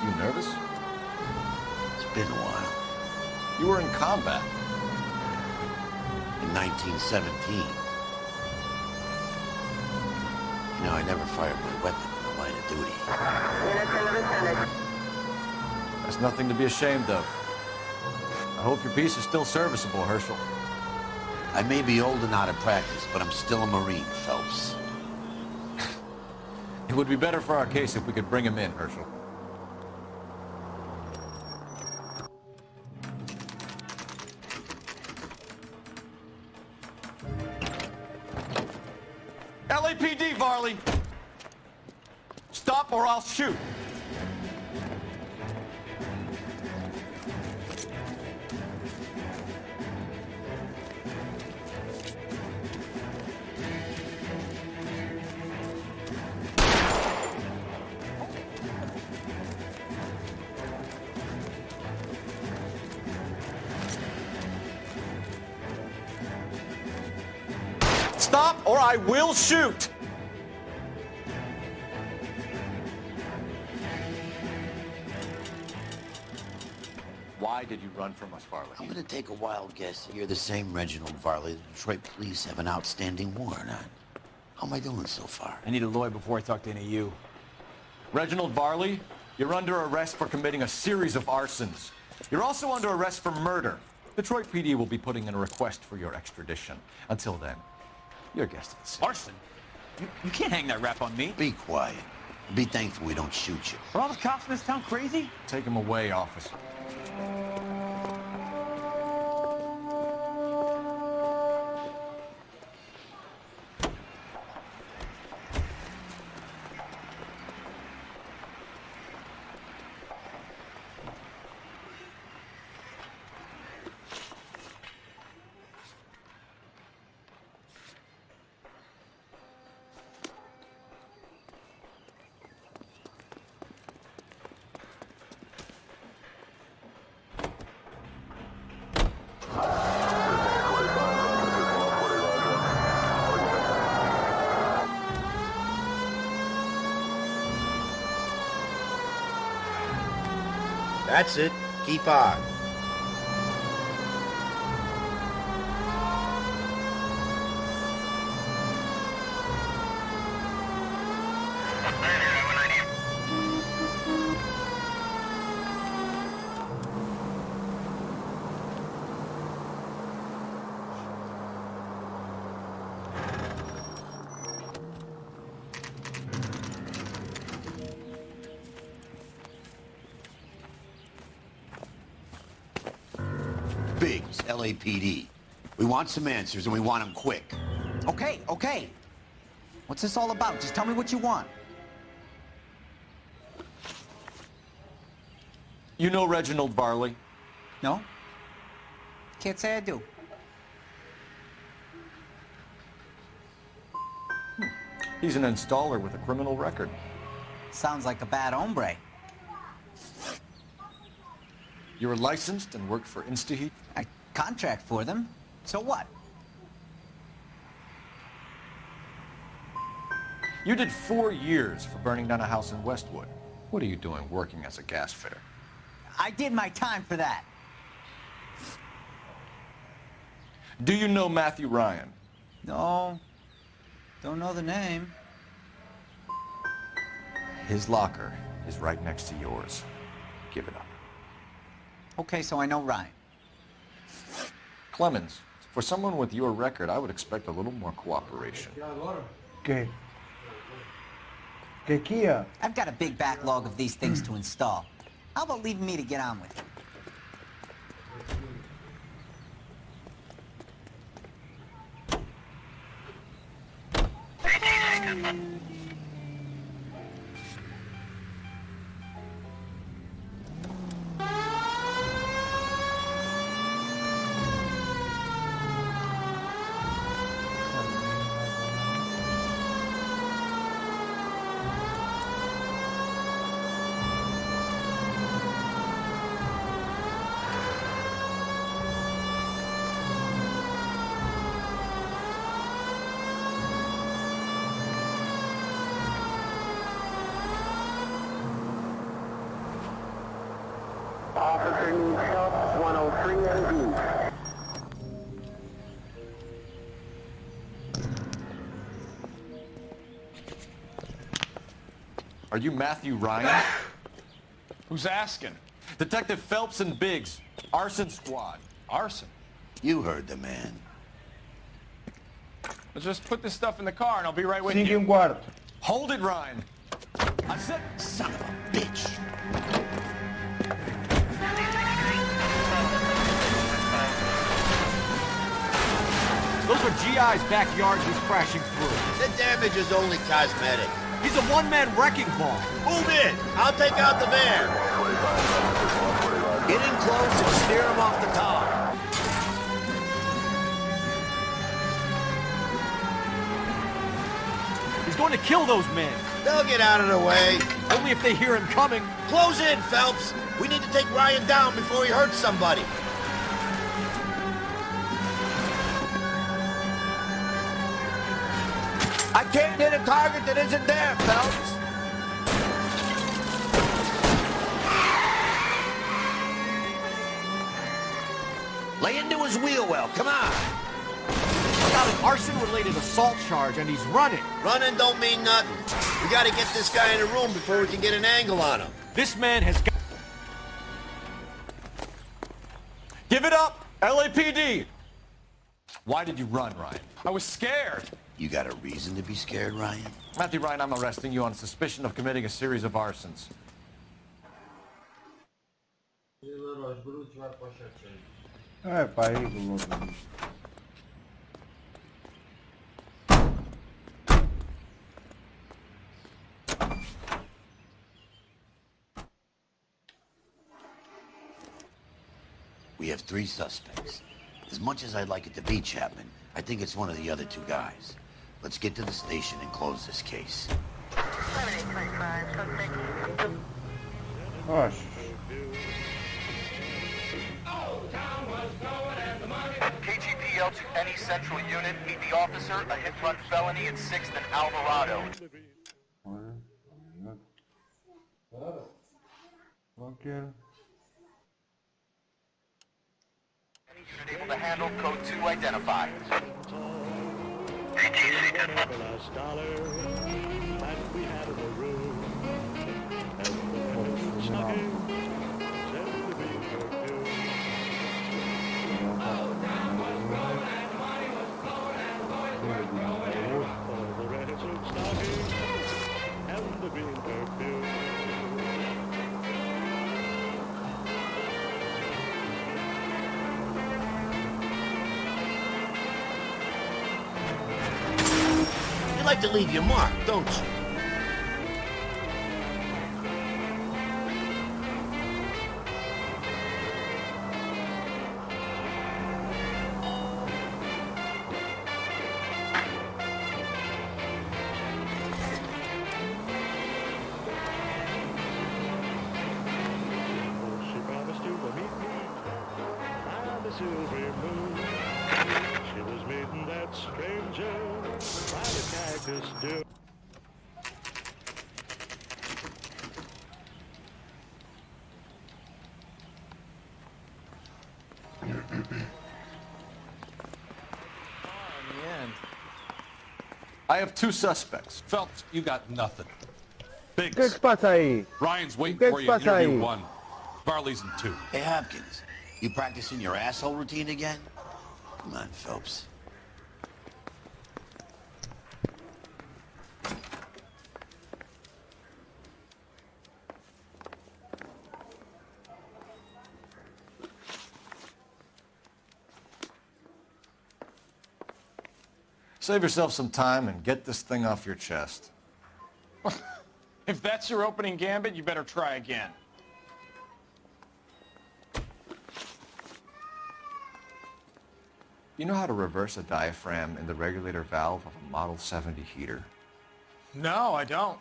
You nervous? It's been a while. You were in combat. In 1917. You know, I never fired my weapon in the line of duty. That's nothing to be ashamed of. I hope your piece is still serviceable, Herschel. I may be old and out of practice, but I'm still a Marine, Phelps. It would be better for our case if we could bring him in, Herschel. LAPD, Varley! Stop or I'll shoot! Stop or I will shoot! Why did you run from us, Varley? I'm gonna take a wild guess. You're the same Reginald Varley the Detroit police have an outstanding warrant on. How am I doing so far? I need a lawyer before I talk to any of you. Reginald Varley, you're under arrest for committing a series of arsons. You're also under arrest for murder. Detroit PD will be putting in a request for your extradition. Until then, you're a guest of the city. Arson? You can't hang that rap on me. Be quiet. Be thankful we don't shoot you. Are all the cops in this town crazy? Take him away, officer. That's it. Keep on. Biggs, LAPD. We want some answers and we want them quick. Okay, okay. What's this all about? Just tell me what you want. You know Reginald Varley? No? can't say I do. He's an installer with a criminal record. Sounds like a bad hombre. You were licensed and worked for InstaHeat? I contract for them. So what? You did 4 years for burning down a house in Westwood. What are you doing working as a gas fitter? I did my time for that. Do you know Matthew Ryan? No. Don't know the name. His locker is right next to yours. Give it up. Okay, so I know Ryan. Clemens, for someone with your record, I would expect a little more cooperation. Okay. Que Kia? I've got a big backlog of these things to install. How about leaving me to get on with it? Officer needs help, 103 AD. Are you Matthew Ryan? Who's asking? Detective Phelps and Biggs, arson squad. Arson? You heard the man. Let's just put this stuff in the car and I'll be right with you. Cinco quarto. Hold it, Ryan. I said, son of a bitch. Those are GI's backyards he's crashing through. The damage is only cosmetic. He's a one-man wrecking ball. Move in. I'll take out the van. Get in close and steer him off the top. He's going to kill those men. They'll get out of the way. Only if they hear him coming. Close in, Phelps. We need to take Ryan down before he hurts somebody. I can't hit a target that isn't there, Phelps. Lay into his wheel well, come on. He's got an arson-related assault charge, and he's running. Running don't mean nothing. We gotta get this guy in a room before we can get an angle on him. This man has got... Give it up, LAPD. Why did you run, Ryan? I was scared. You got a reason to be scared, Ryan? Matthew Ryan, I'm arresting you on suspicion of committing a series of arsons. Pá, aí, louco. We have 3 suspects. As much as I'd like it to be Chapman, I think it's one of the other 2 guys. Let's get to the station and close this case. Oxe. KGPL to any central unit. Meet the officer, a hit-run felony at 6th and Alvarado. Okay. Any unit able to handle code 2 identified. You like to leave your mark, don't you? silvery moon. She was meeting that stranger by the cactus dune. I have two suspects. Phelps, you got nothing. O que é que se passa aí? Ryan's waiting O que é for que you se in passa interview aí? 1. Varley's in 2. Hey, Hopkins, you practicing your asshole routine again? Come on, Phelps. Save yourself some time and get this thing off your chest. If that's your opening gambit, you better try again. You know how to reverse a diaphragm in the regulator valve of a Model 70 heater? No, I don't.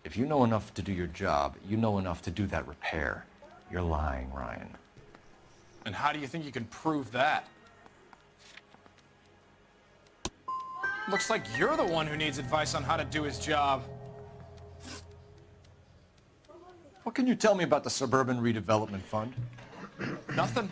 If you know enough to do your job, you know enough to do that repair. You're lying, Ryan. And how do you think you can prove that? Looks like you're the one who needs advice on how to do his job. What can you tell me about the Suburban Redevelopment Fund? Nothing.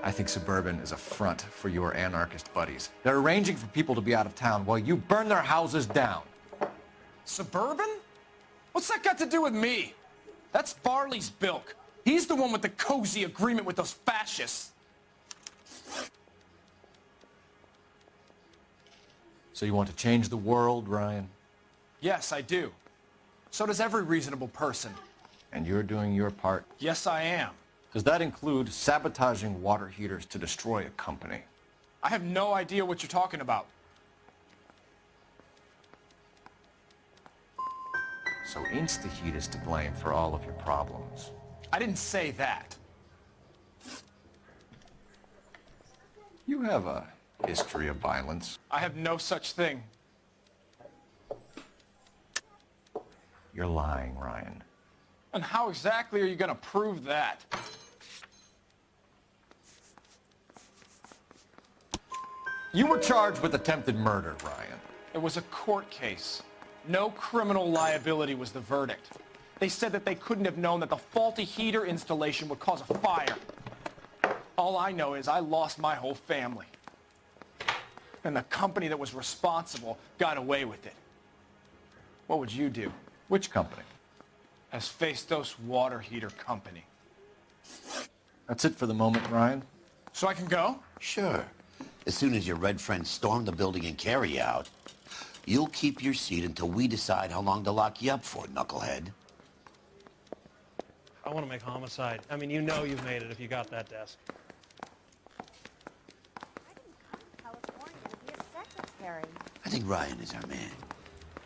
I think Suburban is a front for your anarchist buddies. They're arranging for people to be out of town while you burn their houses down. Suburban? What's that got to do with me? That's Farley's bilk. He's the one with the cozy agreement with those fascists. So you want to change the world, Ryan? Yes, I do. So does every reasonable person. And you're doing your part? Yes, I am. Does that include sabotaging water heaters to destroy a company? I have no idea what you're talking about. So InstaHeat is to blame for all of your problems. I didn't say that. You have a history of violence. I have no such thing. You're lying, Ryan. And how exactly are you going to prove that? You were charged with attempted murder, Ryan. It was a court case. No criminal liability was the verdict. They said that they couldn't have known that the faulty heater installation would cause a fire. All I know is I lost my whole family. And the company that was responsible got away with it. What would you do? Which company? Hephaestus Water Heater Company. That's it for the moment, Ryan? So I can go? Sure. As soon as your red friends storm the building and carry out, you'll keep your seat until we decide how long to lock you up for, knucklehead. I want to make homicide. I mean, you know you've made it if you got that desk. California to be a secretary. I think Ryan is our man.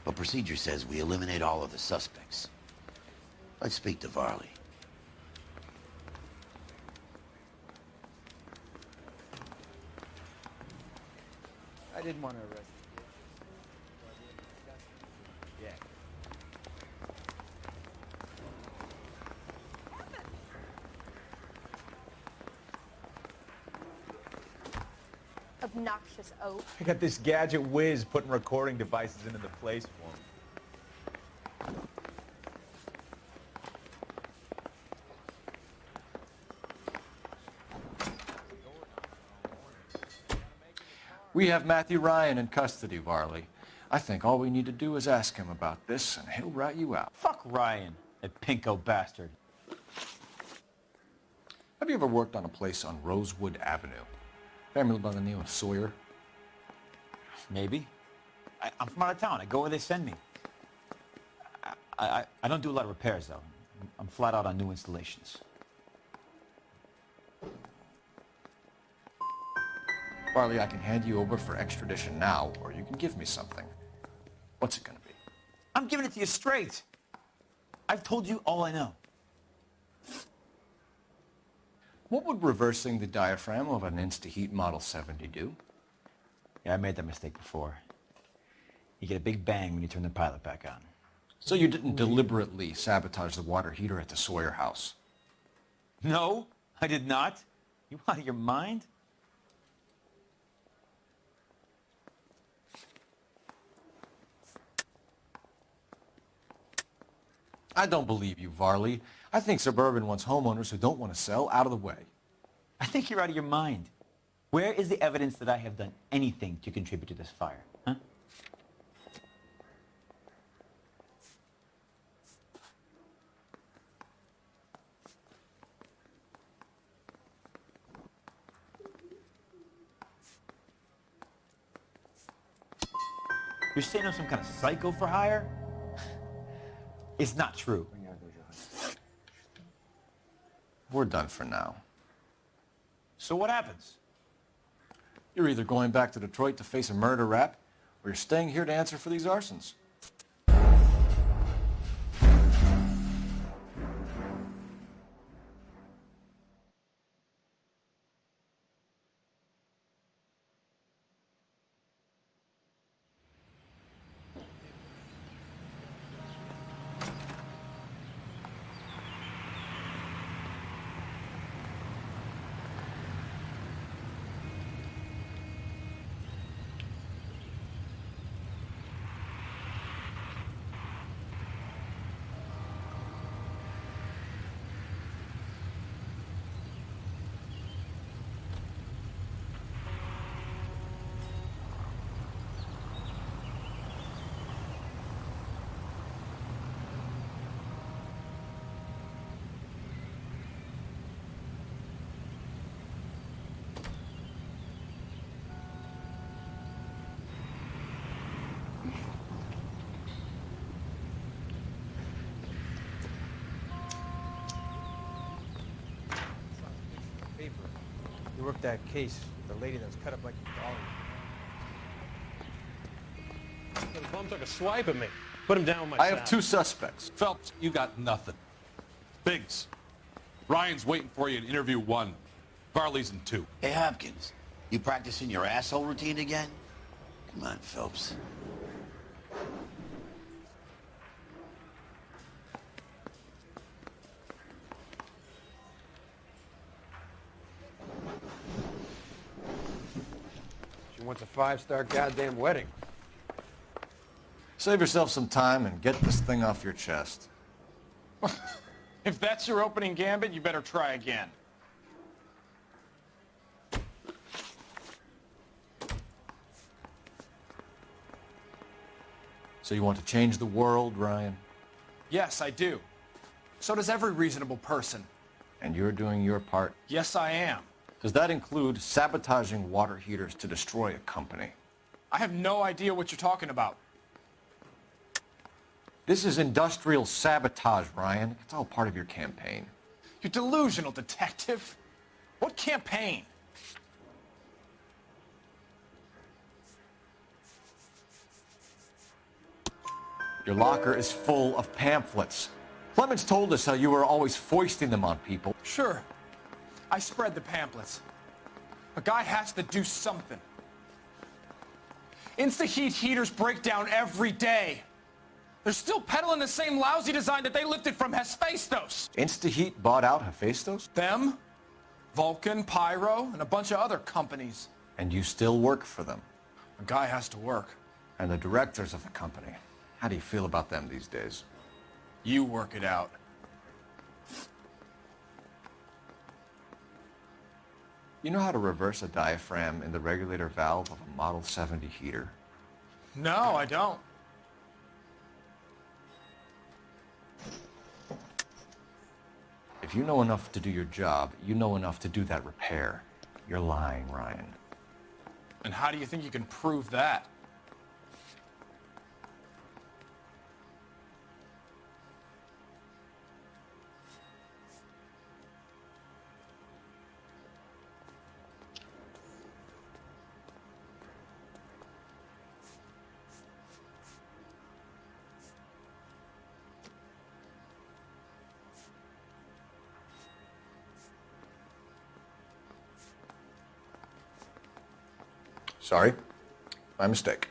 But procedure says we eliminate all of the suspects. Let's speak to Varley. I didn't want to arrest you. Yeah. Obnoxious oaf. I got this gadget whiz putting recording devices into the place for me. We have Matthew Ryan in custody, Varley. I think all we need to do is ask him about this, and he'll rat you out. Fuck Ryan, that pinko bastard. Have you ever worked on a place on Rosewood Avenue? Family by the name of Sawyer? Maybe. I'm from out of town. I go where they send me. I don't do a lot of repairs, though. I'm flat out on new installations. Varley, I can hand you over for extradition now, or you can give me something. What's it gonna be? I'm giving it to you straight. I've told you all I know. What would reversing the diaphragm of an Instaheat Model 70 do? Yeah, I made that mistake before. You get a big bang when you turn the pilot back on. So you didn't deliberately sabotage the water heater at the Sawyer house? No, I did not. You out of your mind? I don't believe you, Varley. I think Suburban wants homeowners who don't want to sell out of the way. I think you're out of your mind. Where is the evidence that I have done anything to contribute to this fire, huh? You're saying I'm some kind of psycho for hire? It's not true. We're done for now. So what happens? You're either going back to Detroit to face a murder rap, or you're staying here to answer for these arsons. You worked that case with the lady that was cut up like a dollar. The bum took a swipe at me. Put him down with my I have two suspects. Phelps, you got nothing. Biggs, Ryan's waiting for you in interview 1. Varley's in 2. Hey, Hopkins, you practicing your asshole routine again? Come on, Phelps. She wants a 5-star goddamn wedding. Save yourself some time and get this thing off your chest. If that's your opening gambit, you better try again. So you want to change the world, Ryan? Yes, I do. So does every reasonable person. And you're doing your part? Yes, I am. Does that include sabotaging water heaters to destroy a company? I have no idea what you're talking about. This is industrial sabotage, Ryan. It's all part of your campaign. You're delusional, detective. What campaign? Your locker is full of pamphlets. Clemens told us how you were always foisting them on people. Sure. I spread the pamphlets. A guy has to do something. Instaheat heaters break down every day. They're still peddling the same lousy design that they lifted from Hephaestus. Instaheat bought out Hephaestus? Them, Vulcan, Pyro, and a bunch of other companies. And you still work for them? A guy has to work. And the directors of the company. How do you feel about them these days? You work it out. You know how to reverse a diaphragm in the regulator valve of a Model 70 heater? No, I don't. If you know enough to do your job, you know enough to do that repair. You're lying, Ryan. And how do you think you can prove that? Sorry. My mistake.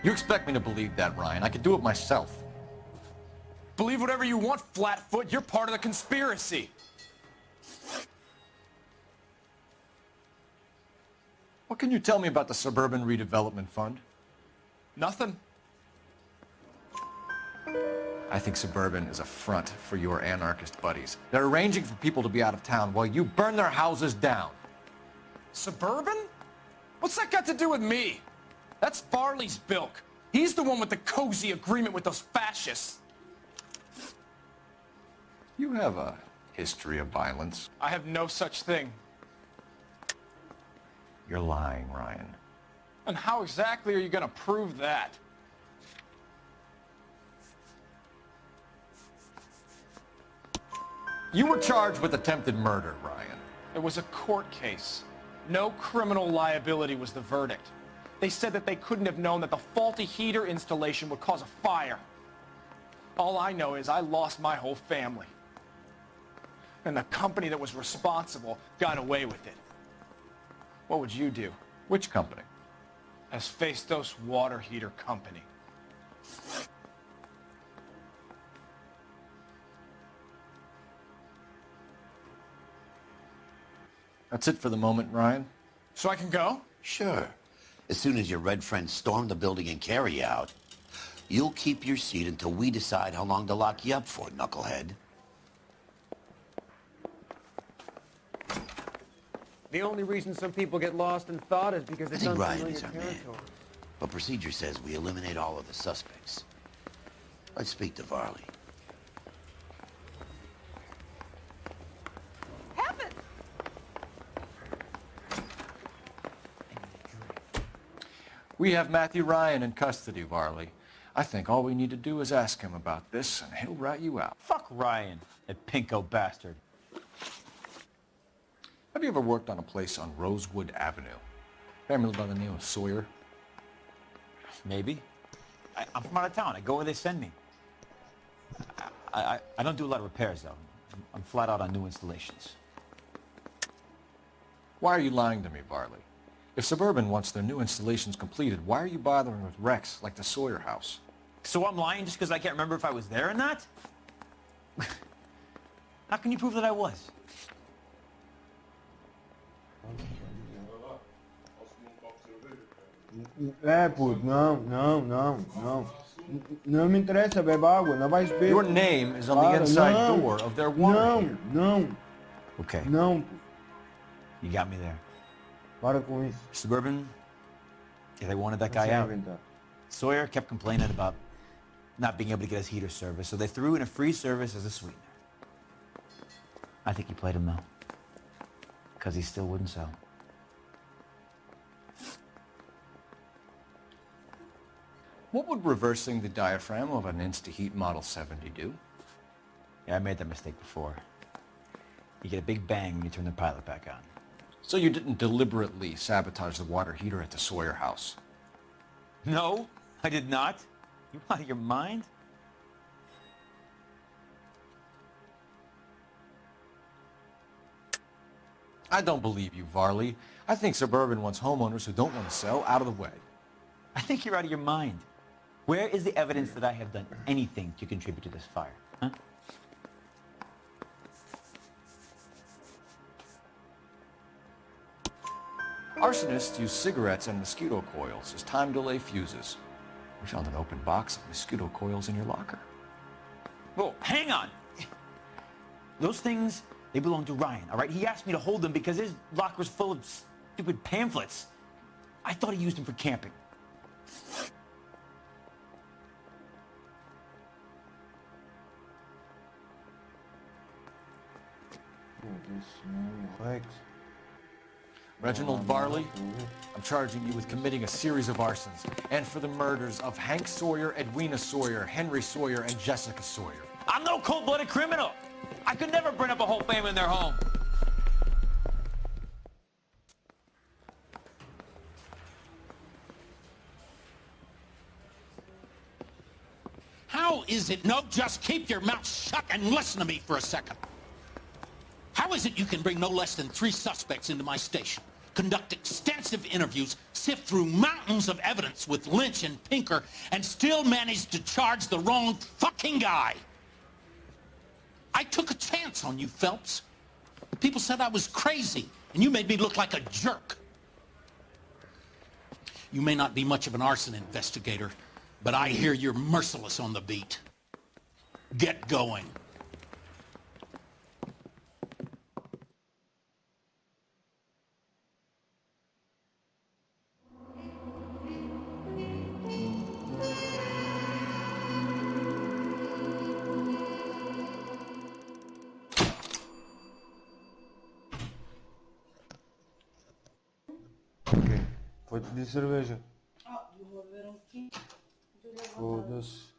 You expect me to believe that, Ryan? I could do it myself. Believe whatever you want, Flatfoot. You're part of the conspiracy. What can you tell me about the Suburban Redevelopment Fund? Nothing. I think Suburban is a front for your anarchist buddies. They're arranging for people to be out of town while you burn their houses down. Suburban? What's that got to do with me? That's Farley's bilk. He's the one with the cozy agreement with those fascists. You have a history of violence. I have no such thing. You're lying, Ryan. And how exactly are you going to prove that? You were charged with attempted murder, Ryan. It was a court case. No criminal liability was the verdict. They said that they couldn't have known that the faulty heater installation would cause a fire. All I know is I lost my whole family. And the company that was responsible got away with it. What would you do? Which company? Asbestos Water Heater Company. That's it for the moment, Ryan. So I can go? Sure. As soon as your red friends storm the building and carry you out, you'll keep your seat until we decide how long to lock you up for, knucklehead. The only reason some people get lost in thought is because I it's think Ryan unfamiliar is our man. territory. But procedure says we eliminate all of the suspects. Let's speak to Varley. We have Matthew Ryan in custody, Varley. I think all we need to do is ask him about this, and he'll rat you out. Fuck Ryan, that pinko bastard. Have you ever worked on a place on Rosewood Avenue? Family by the name of Sawyer? Maybe. I'm from out of town. I go where they send me. I don't do a lot of repairs, though. I'm flat out on new installations. Why are you lying to me, Varley? If Suburban wants their new installations completed, why are you bothering with wrecks like the Sawyer house? So I'm lying just because I can't remember if I was there or not? How can you prove that I was? É, puto, não. Não me interessa, bebe água, não vais beber. Your name is on the inside door of their water heater. Não. Okay. Não. You got me there. Para com isso. Suburban, yeah, they wanted that guy out. Sawyer kept complaining about not being able to get his heater service, so they threw in a free service as a sweetener. I think he played him, though, because he still wouldn't sell. What would reversing the diaphragm of an Insta-Heat Model 70 do? Yeah, I made that mistake before. You get a big bang when you turn the pilot back on. So you didn't deliberately sabotage the water heater at the Sawyer house? No, I did not. You out of your mind? I don't believe you, Varley. I think Suburban wants homeowners who don't want to sell out of the way. I think you're out of your mind. Where is the evidence that I have done anything to contribute to this fire? Huh? Arsonists use cigarettes and mosquito coils as time delay fuses. We found an open box of mosquito coils in your locker. Whoa, hang on! Those things They belong to Ryan, all right? He asked me to hold them because his locker's full of stupid pamphlets. I thought he used them for camping. Reginald Barley, I'm charging you with committing a series of arsons and for the murders of Hank Sawyer, Edwina Sawyer, Henry Sawyer, and Jessica Sawyer. I'm no cold-blooded criminal. I could never burn up a whole family in their home. How is it? No, just keep your mouth shut and listen to me for a second. How is it you can bring no less than 3 suspects into my station, conduct extensive interviews, sift through mountains of evidence with Lynch and Pinker, and still manage to charge the wrong fucking guy? I took a chance on you, Phelps. People said I was crazy, and you made me look like a jerk. You may not be much of an arson investigator, but I hear you're merciless on the beat. Get going. Foi pedir cerveja. Foda-se.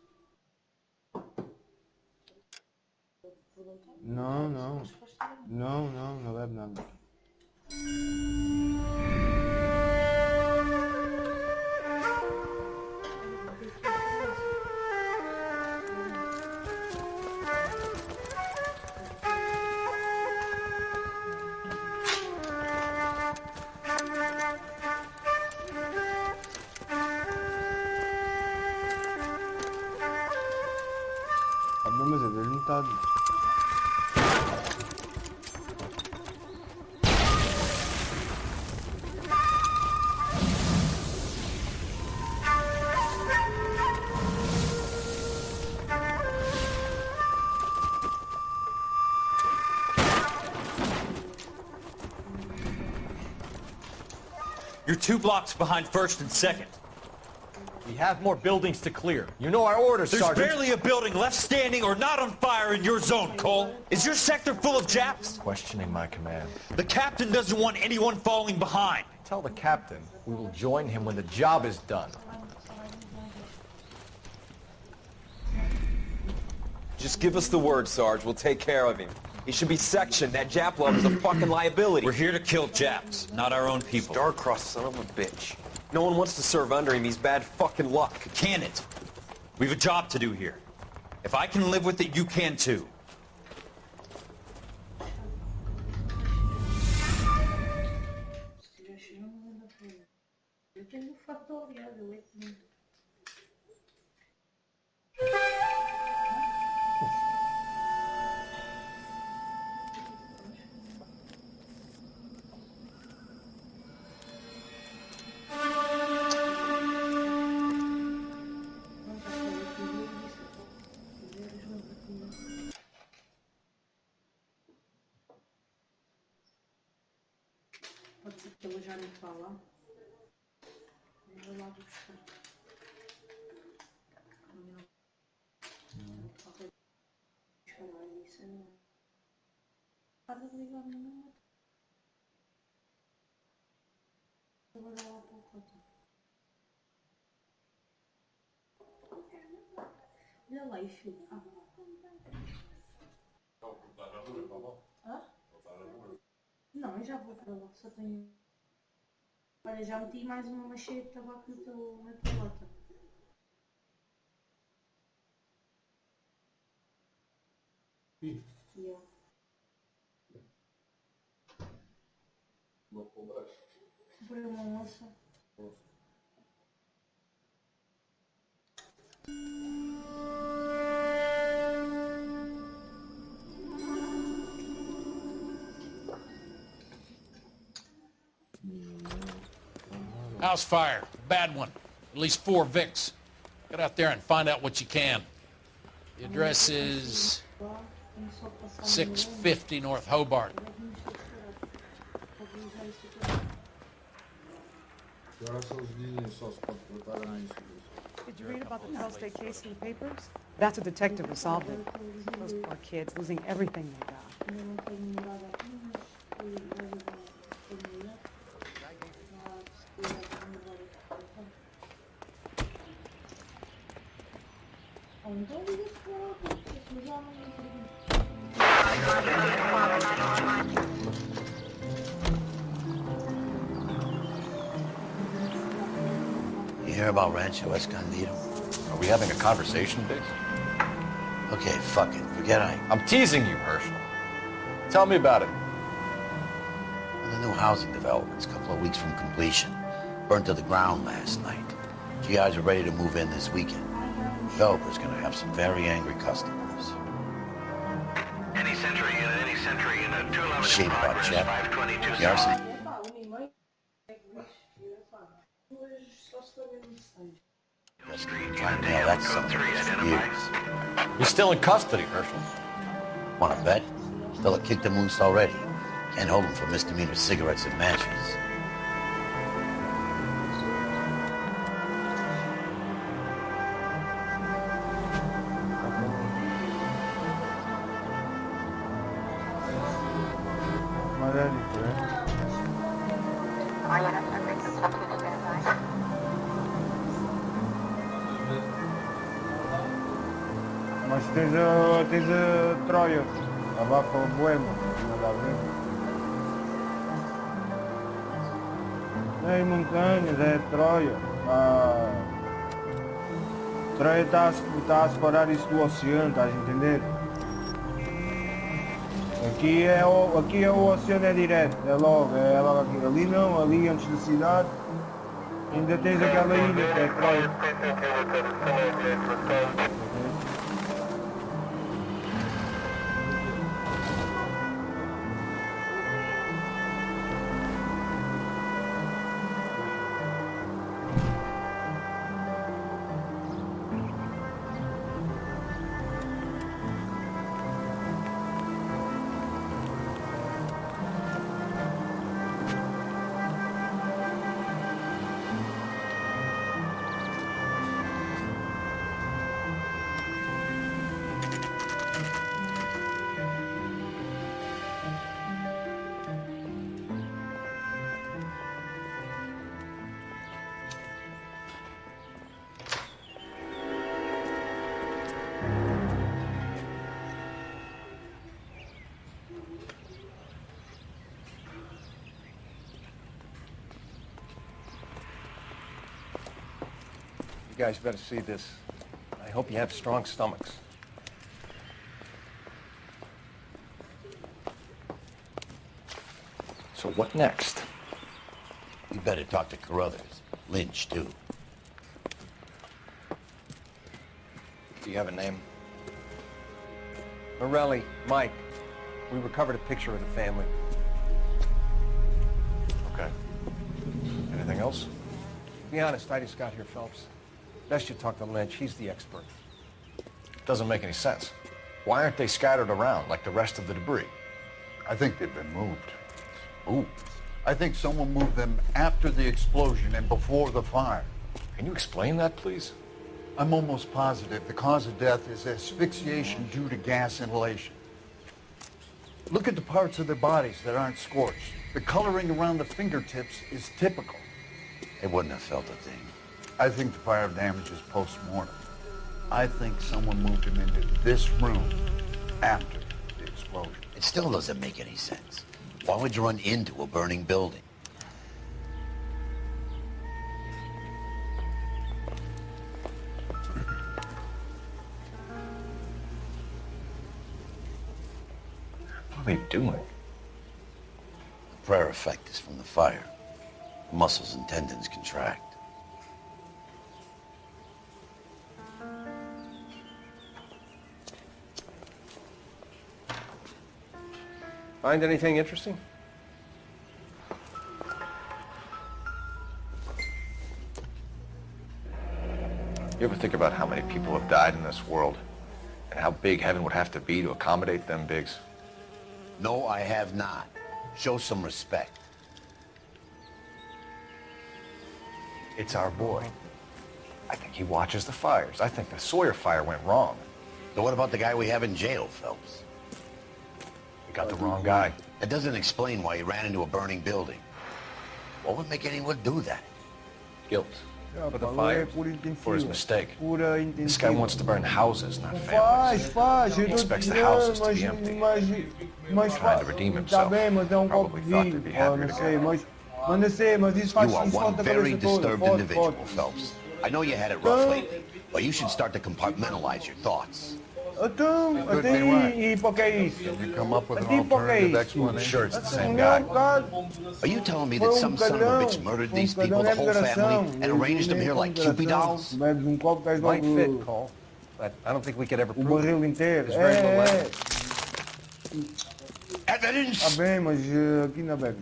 Não, não. Não, não, não bebe nada. Mas é dele metade. You're 2 blocks behind 1st and 2nd. We have more buildings to clear. You know our orders, There's Sergeant. barely a building left standing or not on fire in your zone, Cole. Is your sector full of Japs? Questioning my command. The captain doesn't want anyone falling behind. Tell the captain we will join him when the job is done. Just give us the word, Sarge. We'll take care of him. He should be sectioned. That Jap love is a fucking liability. We're here to kill Japs, not our own people. Star-crossed son of a bitch. No one wants to serve under him. He's bad fucking luck. Can it? We have a job to do here. If I can live with it, you can too. Pode ser que ela já me fala. Eu vou lá buscar. Caralho, isso é não. Para de ligar no número. Eu vou dar lá para o cotão. Olha lá, e filho. Hã? Não, eu já vou para lá, só tenho... Olha, já meti mais uma macheia de tabaco na tua lata. Yeah. Comprei uma moça. House fire, bad one. At least 4 Vicks. Get out there and find out what you can. The address is 650 North Hobart. Did you read about the Pell State case in the papers? That's a detective who solved it. Those poor kids losing everything they got. You hear about Rancho Escondido? Are we having a conversation, Biggs? Okay, fuck it. Forget I'm teasing you, Herschel. Tell me about it. Well, the new housing development's a couple of weeks from completion. Burned to the ground last night. GIs are ready to move in this weekend. Developer's gonna have some very angry customers. Any Century unit, 211 Shade about Chet. 522 The arson. Trying to nail that son of a bitch for years. He's still in custody, Herschel. Wanna bet? Fella kicked him loose already. Can't hold him for misdemeanor cigarettes and matches. Mas tens a Troia, abafa o Boema, nada a ver. É montanhas, é Troia. Troia está a separar isso do oceano, estás a entender? Aqui é o oceano, é direto, é logo aqui. Ali não, ali antes da cidade, ainda tens aquela ilha que é Troia. You guys better see this. I hope you have strong stomachs. So what next? You better talk to Carruthers. Lynch, too. Do you have a name? Morelli, Mike. We recovered a picture of the family. Okay. Anything else? Be honest, I just got here, Phelps. Best you talk to Lynch. He's the expert. Doesn't make any sense. Why aren't they scattered around like the rest of the debris? I think they've been moved. Ooh. I think someone moved them after the explosion and before the fire. Can you explain that, please? I'm almost positive the cause of death is asphyxiation due to gas inhalation. Look at the parts of their bodies that aren't scorched. The coloring around the fingertips is typical. They wouldn't have felt a thing. I think the fire damage is post-mortem. I think someone moved him into this room after the explosion. It still doesn't make any sense. Why would you run into a burning building? What are they doing? The prayer effect is from the fire. The muscles and tendons contract. Find anything interesting? You ever think about how many people have died in this world And how big heaven would have to be to accommodate them Biggs? No, I have not. Show some respect. It's our boy. I think he watches the fires. I think the Sawyer fire went wrong. So what about the guy we have in jail, Phelps? We got the wrong guy. That doesn't explain why he ran into a burning building. What would make anyone do that? Guilt. For the fire. For his mistake. This guy wants to burn houses, not families. Faz. He expects the houses to be empty. Trying to redeem himself. Probably thought there'd be happier together. Mas isso faz You are isso one falta a very cabeça toda. disturbed Pode. individual, Phelps. I know you had it rough lately, but you should start to compartmentalize your thoughts. Então, até e para que é isso? You come up with an Até para que é alternative isso? explanation. Sure, it's the same guy. Are you telling me that some son of a bitch murdered these people, the whole family, and arranged them here like Cupid dolls? Bebes copo, estás Might logo fit, Cole, but I don't think we could ever o prove barril it. inteiro. There's very little evidence. Evidence? Bem, mas aqui não bebe.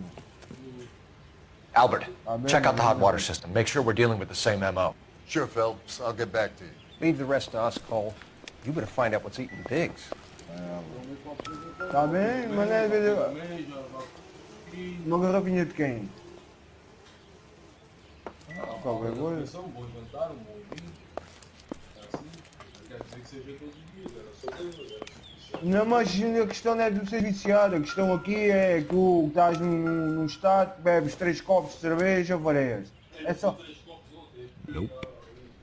Albert, check out the hot water system. Make sure we're dealing with the same MO. Sure, Phelps. I'll get back to you. Leave the rest to us, Cole. You better find out what's eating Biggs. Tá bem, mas não é uma garrafinha de quem? Qualquer coisa. Não, mas a questão não é de ser viciado, a questão aqui é que tu estás num estado, bebes 3 copos de cerveja, vareias. É só.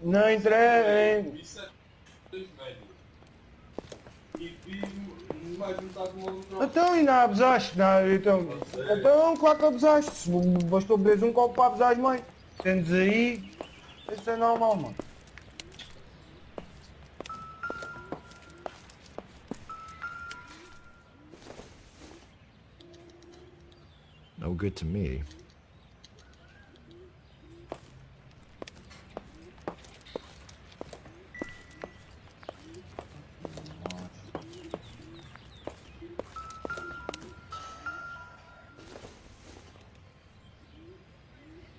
Não interessa. Então, e não abusaste? Então, claro que abusaste. Se bastou beberes um copo para abusares, mãe. Tendes aí. Isso é normal, mano. No good to me.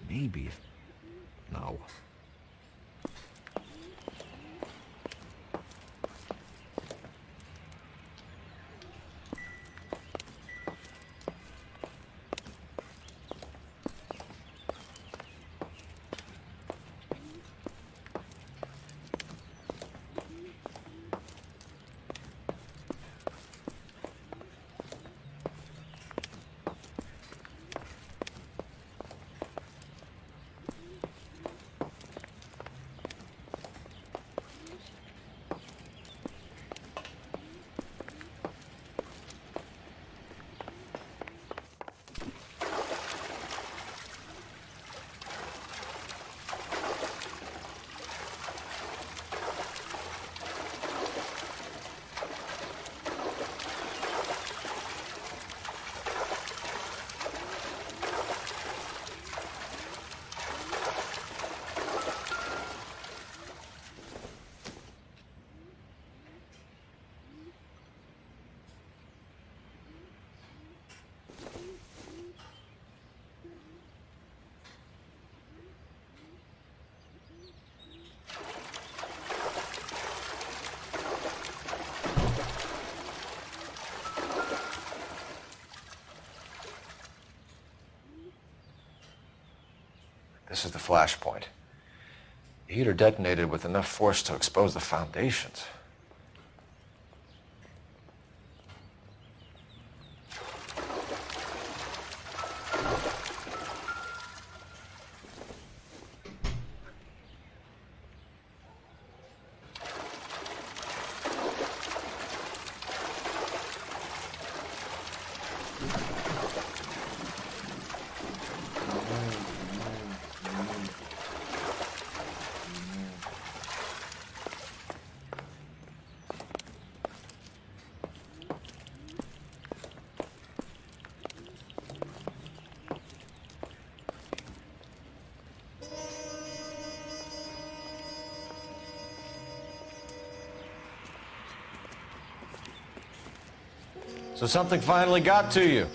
Maybe. No. This is the flashpoint. The heater detonated with enough force to expose the foundations. So something finally got to you.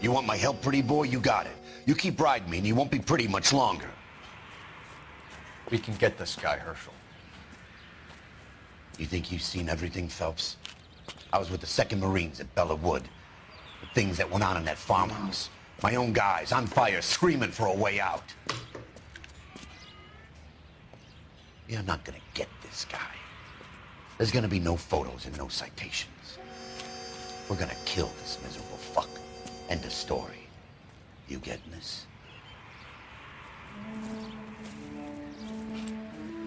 You want my help, pretty boy? You got it. You keep riding me and you won't be pretty much longer. We can get this guy, Herschel. You think you've seen everything, Phelps? I was with the 2nd Marines at Bella Wood. The things that went on in that farmhouse. My own guys on fire, screaming for a way out. You're not gonna get this guy. There's gonna be no photos and no citations. We're gonna kill this miserable fuck. End of story. You getting this?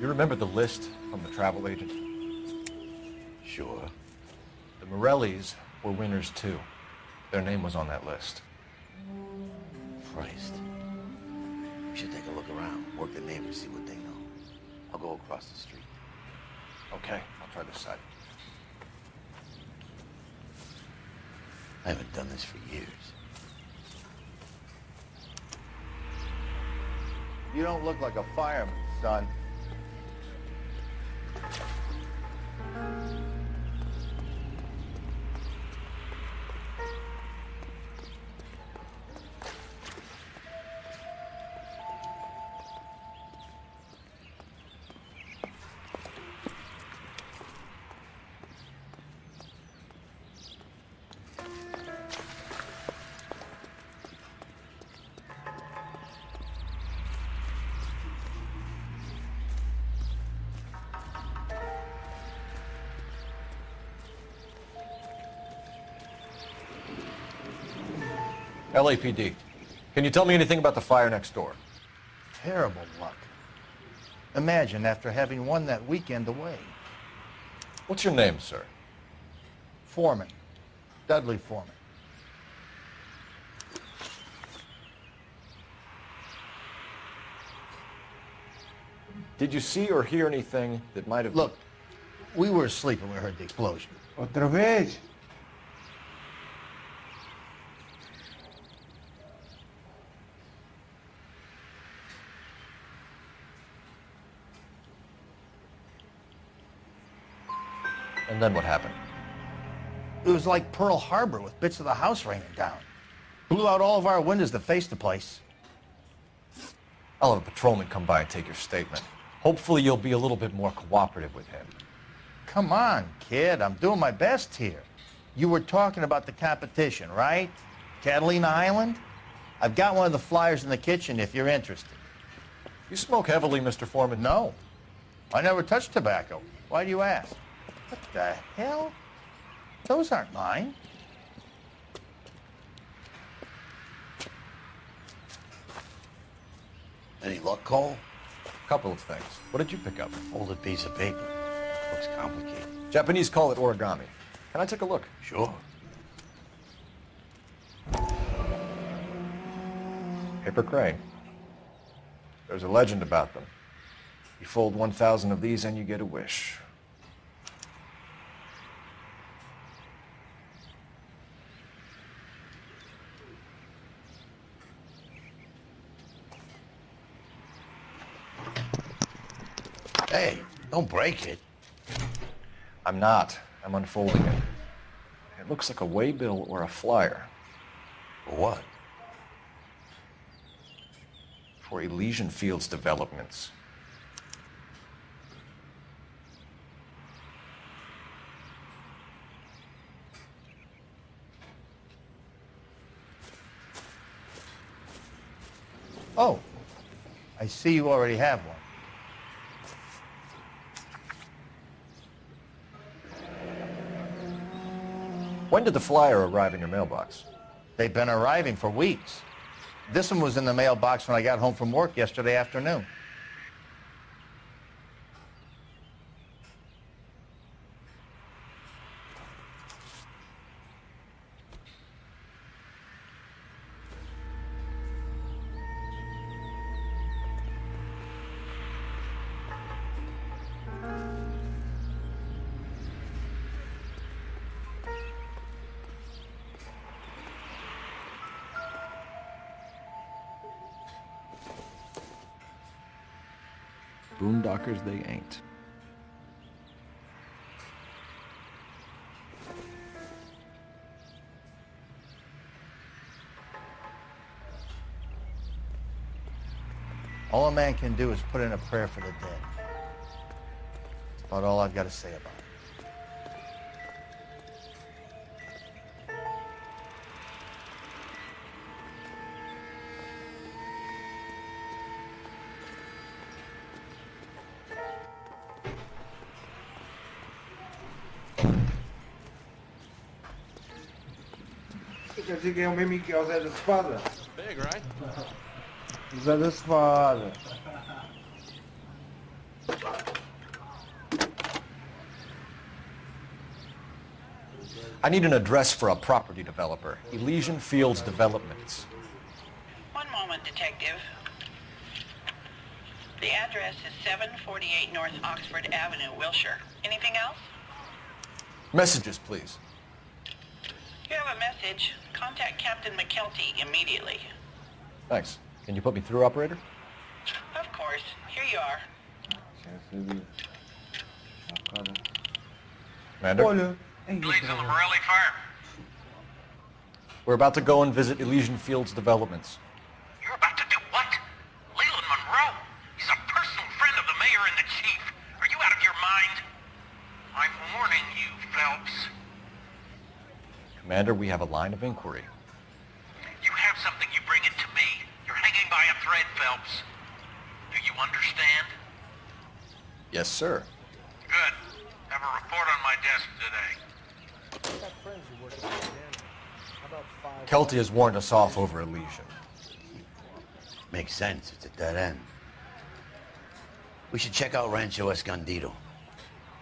You remember the list from the travel agent? Sure. The Morellis were winners too. Their name was on that list. Christ. We should take a look around, work the neighbors, see what they know. I'll go across the street. Okay, I'll try this side. I haven't done this for years. You don't look like a fireman, son. LAPD. Can you tell me anything about the fire next door? Terrible luck. Imagine after having won that weekend away. What's your name, sir? Foreman. Dudley Foreman. Did you see or hear anything that might have... Look, we were asleep when we heard the explosion. Outra vez? And then what happened? It was like Pearl Harbor with bits of the house raining down. Blew out all of our windows that faced the place. I'll have a patrolman come by and take your statement. Hopefully you'll be a little bit more cooperative with him. Come on, kid. I'm doing my best here. You were talking about the competition, right? Catalina Island? I've got one of the flyers in the kitchen if you're interested. You smoke heavily, Mr. Foreman? No. I never touched tobacco. Why do you ask? What the hell? Those aren't mine. Any luck, Cole? Couple of things. What did you pick up? Folded piece of paper. Looks complicated. Japanese call it origami. Can I take a look? Sure. Paper crane. There's a legend about them. You fold 1,000 of these and you get a wish. Hey, don't break it. I'm not. I'm unfolding it. It looks like a waybill or a flyer. For what? For Elysian Fields developments. Oh, I see you already have one. When did the flyer arrive in your mailbox? They've been arriving for weeks. This one was in the mailbox when I got home from work yesterday afternoon. Boondockers they ain't. All a man can do is put in a prayer for the dead. About all I've got to say about it. Quer dizer que é o mesmo que é o Zé da Espada? Big, right? O Zé da Espada. I need an address for a property developer. Elysian Fields Developments. One moment, Detective. The address is 748 North Oxford Avenue, Wilshire. Anything else? Messages, please. You have a message. Contact Captain McKelty immediately. Thanks. Can you put me through, operator? Of course. Here you are. Commander? Police on the Morelli farm. We're about to go and visit Elysian Fields Developments. You're about to do what? Leland Monroe? He's a personal friend of the mayor and the chief. Are you out of your mind? I'm warning you, Phelps. Commander, we have a line of inquiry. You have something, you bring it to me. You're hanging by a thread, Phelps. Do you understand? Yes, sir. Good. Have a report on my desk today. Kelty has warned us off over Elysian. Makes sense. It's a dead end. We should check out Rancho Escondido.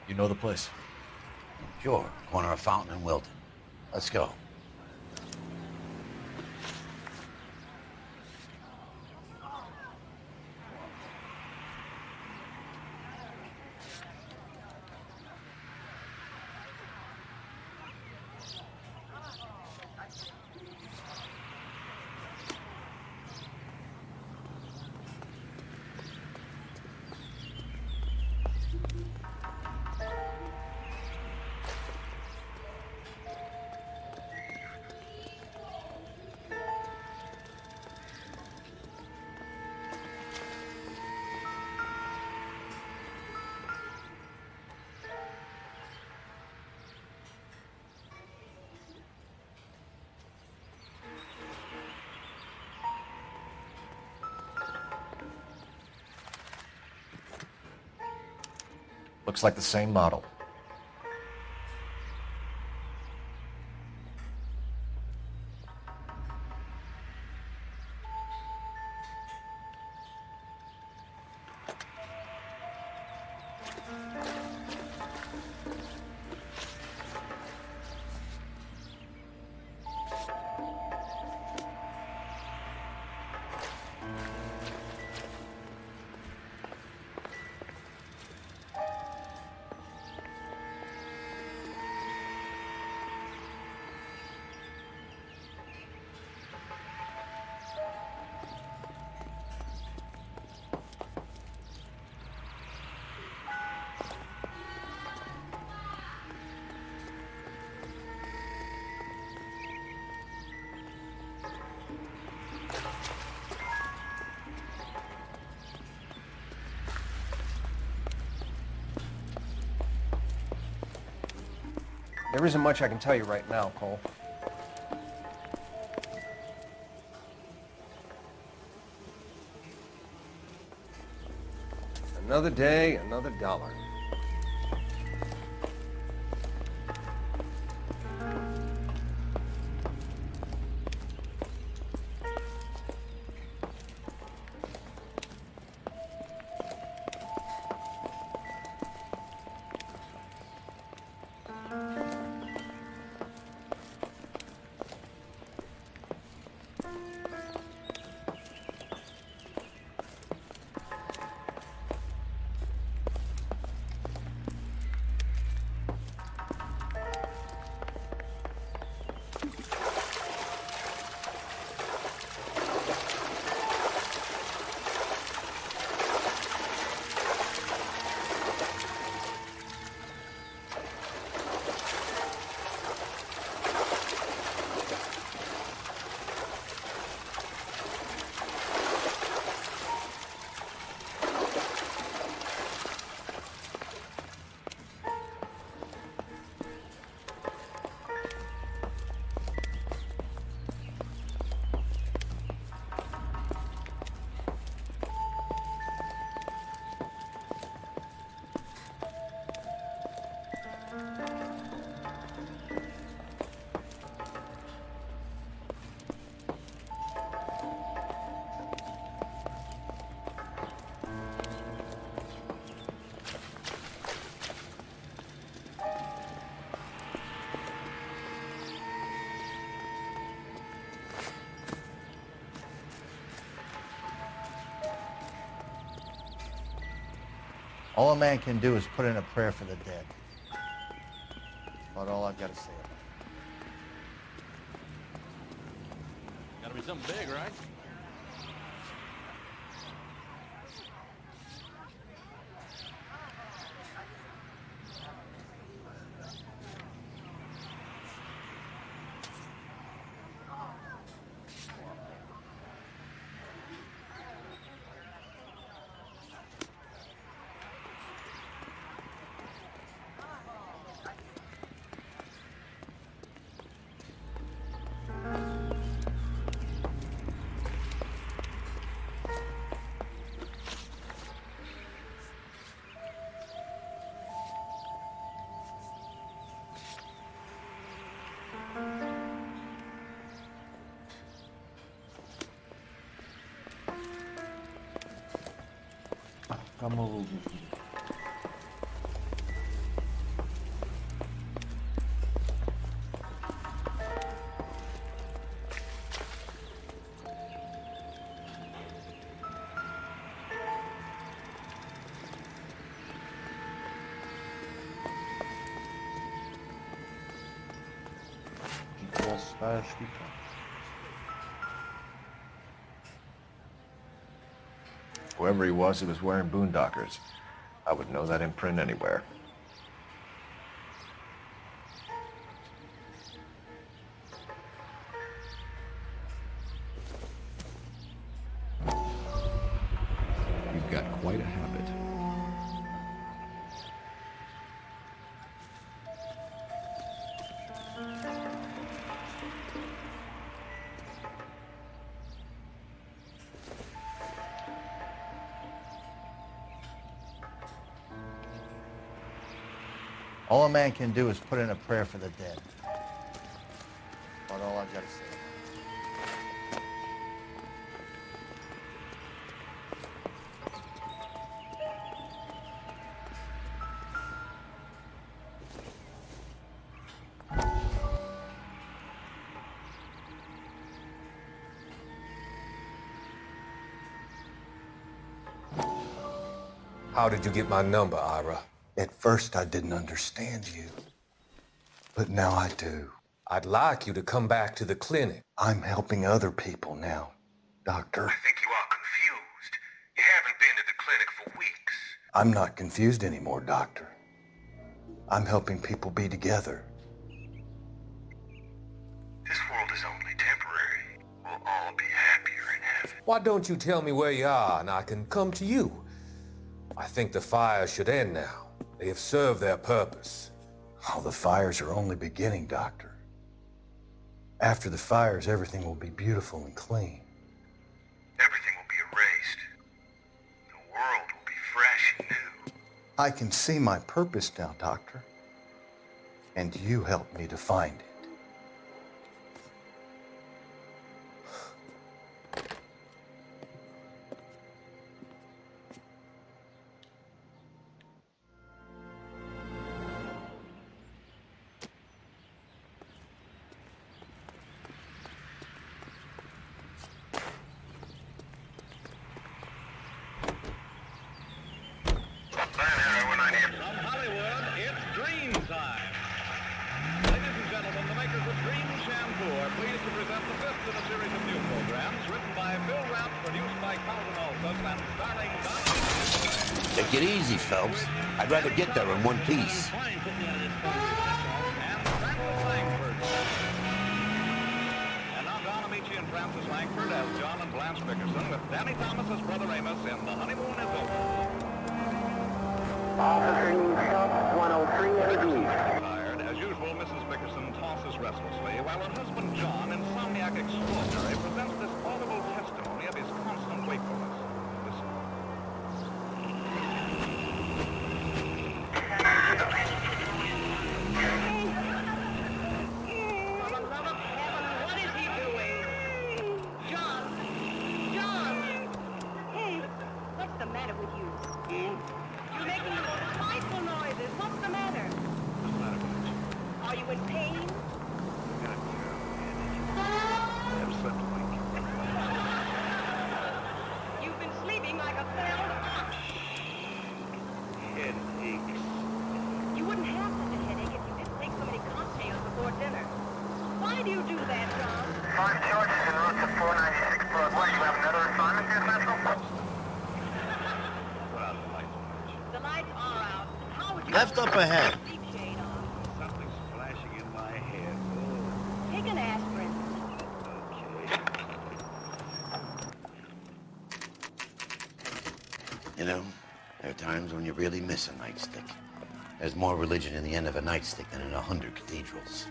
You know the place? Sure. Corner of Fountain and Wilton. Let's go. Looks like the same model. There isn't much I can tell you right now, Cole. Another day, another dollar. All a man can do is put in a prayer for the dead. About all I've got to say about it. Gotta be something big, right? Tá maluco. Posso estar a esticar. Whoever he was wearing boondockers. I would know that imprint anywhere. You've got quite a habit. All a man can do is put in a prayer for the dead. About all I've got to say. How did you get my number, Ira? At first, I didn't understand you, but now I do. I'd like you to come back to the clinic. I'm helping other people now, Doctor. I think you are confused. You haven't been to the clinic for weeks. I'm not confused anymore, Doctor. I'm helping people be together. This world is only temporary. We'll all be happier in heaven. Why don't you tell me where you are and I can come to you? I think the fire should end now. They have served their purpose. Oh, the fires are only beginning, Doctor. After the fires, everything will be beautiful and clean. Everything will be erased. The world will be fresh and new. I can see my purpose now, Doctor. And you helped me to find it. Take it easy, Phelps. I'd rather get there in one piece. And Francis Langford as John and Blanche Bickerson, with Danny Thomas as Brother Amos in The Honeymoon is Over. Officer needs help, 103 AD. Tired, as usual, Mrs. Bickerson tosses restlessly, while her husband John, insomniac extraordinary, presents this audible testimony of his constant wakefulness. Listen. Left up ahead. Something's flashing in my head. Take an aspirin. You know, there are times when you really miss a nightstick. There's more religion in the end of a nightstick than in 100 cathedrals.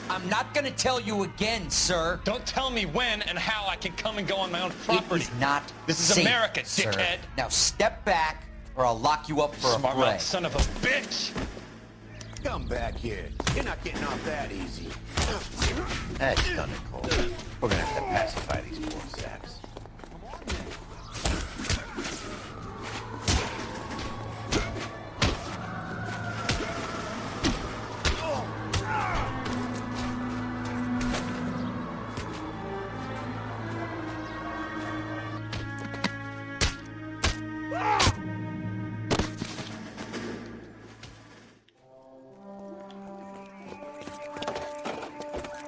I'm not gonna tell you again, sir. Don't tell me when and how I can come and go on my own property. It is not This is safe, America, sir. dickhead. Now step back, or I'll lock you up for a Smart fray. mouth son of a bitch! Come back here. You're not getting off that easy. That's done it, Cole. We're gonna have to pacify these poor saps.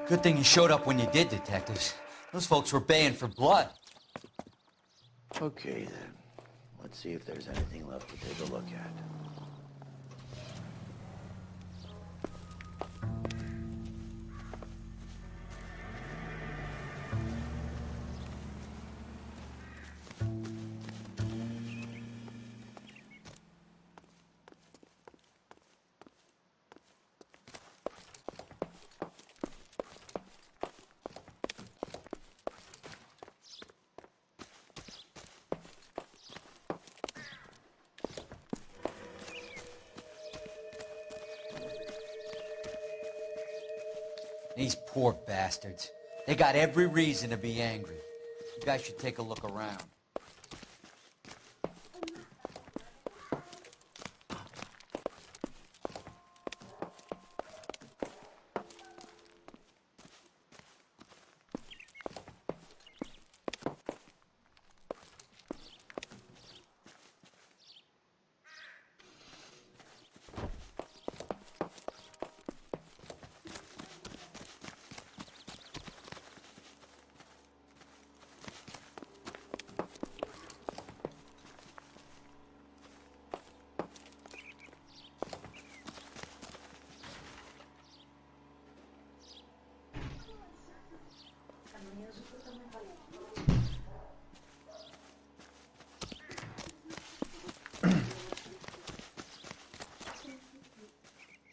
Good thing you showed up when you did, detectives. Those folks were baying for blood. Okay, then. Let's see if there's anything left to take a look at. These poor bastards. They got every reason to be angry. You guys should take a look around.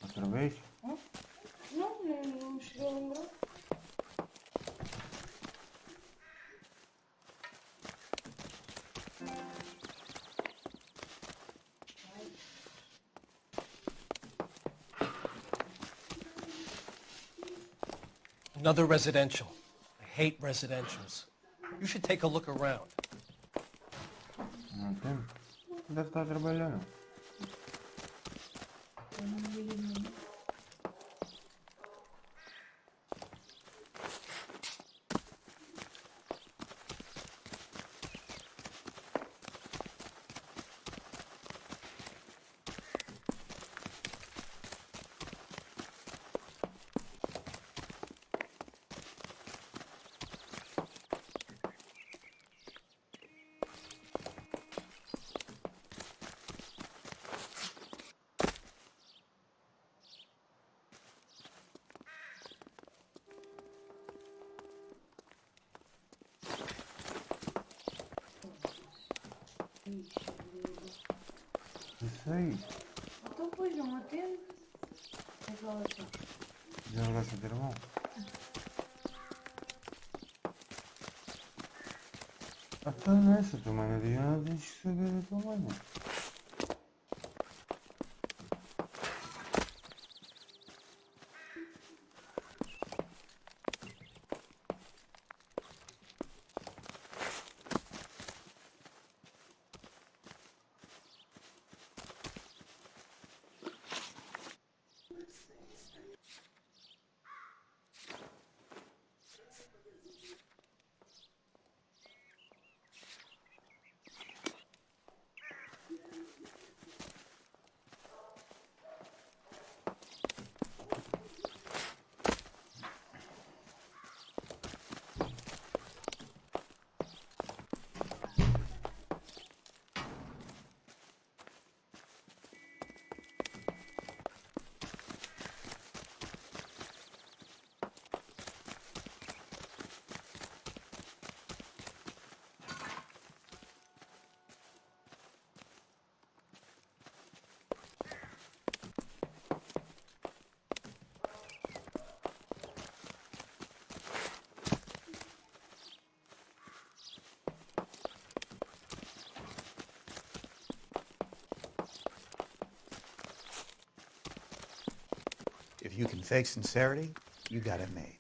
Outra vez? Não me cheguei a lembrar. Another residential. I hate residentials. You should take a look around. Não tem. Deve estar trabalhando. Isso aí. Então, pois, não atende. Desligação. Desligação de irmão. Até nessa, tua mãe não diga nada, tens que saber da tua mãe. If you can fake sincerity, you got it made.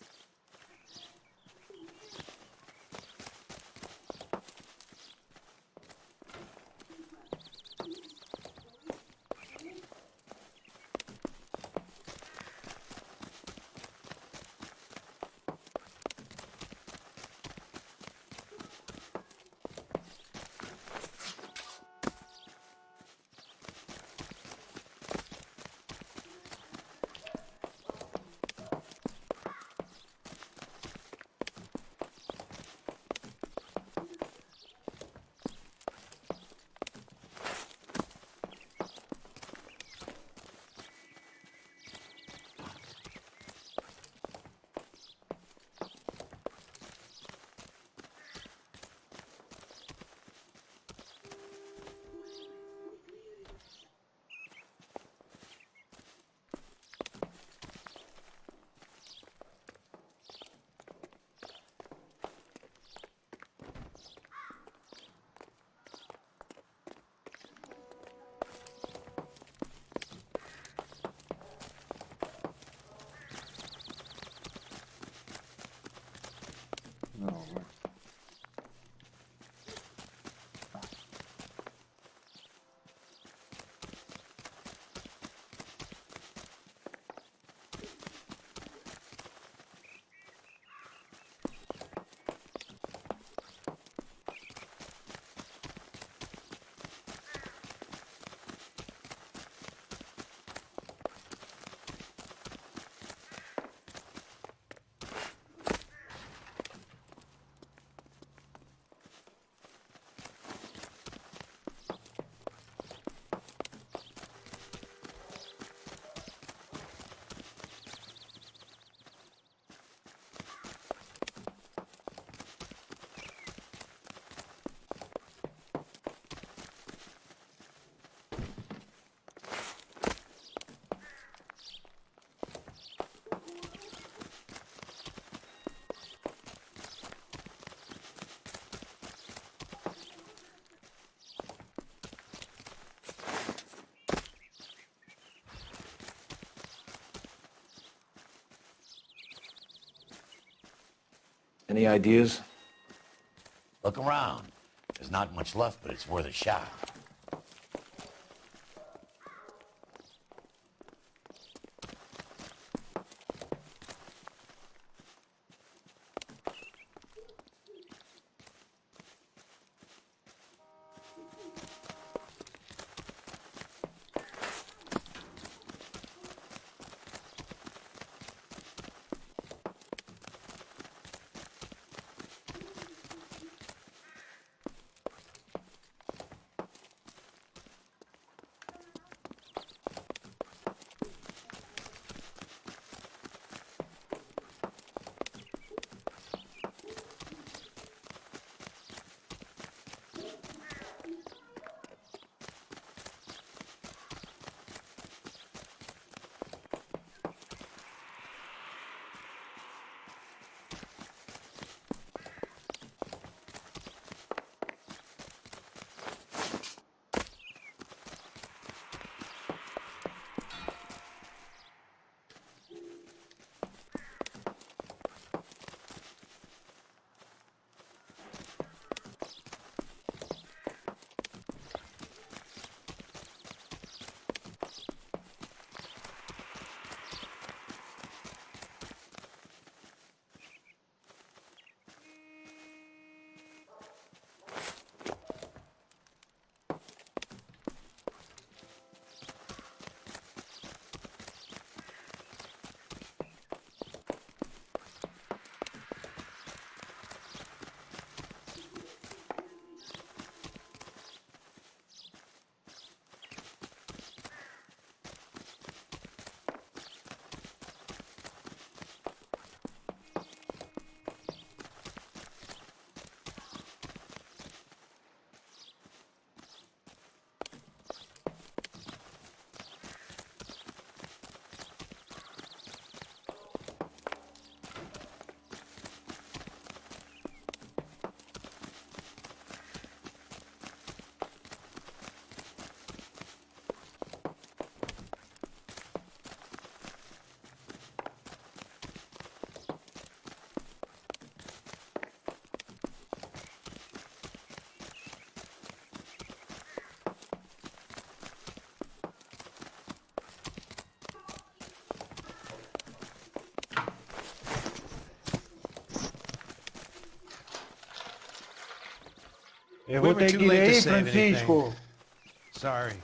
Any ideas? Look around. There's not much left, but it's worth a shot. Eu We vou were ter too que ir late to aí, save Francisco. anything. Sorry.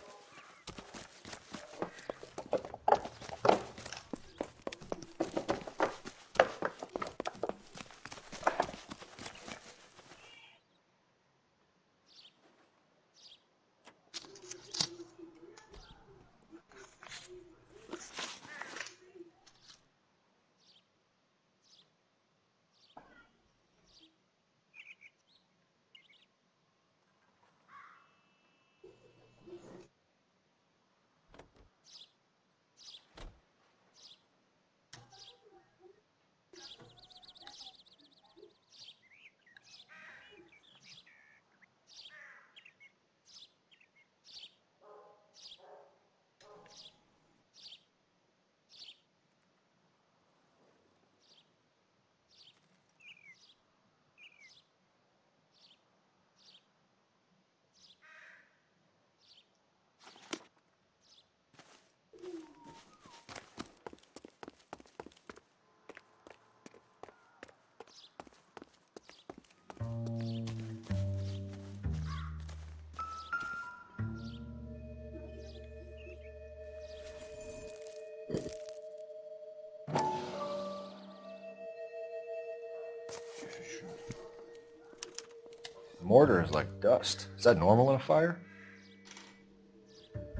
Mortar is like dust. Is that normal in a fire?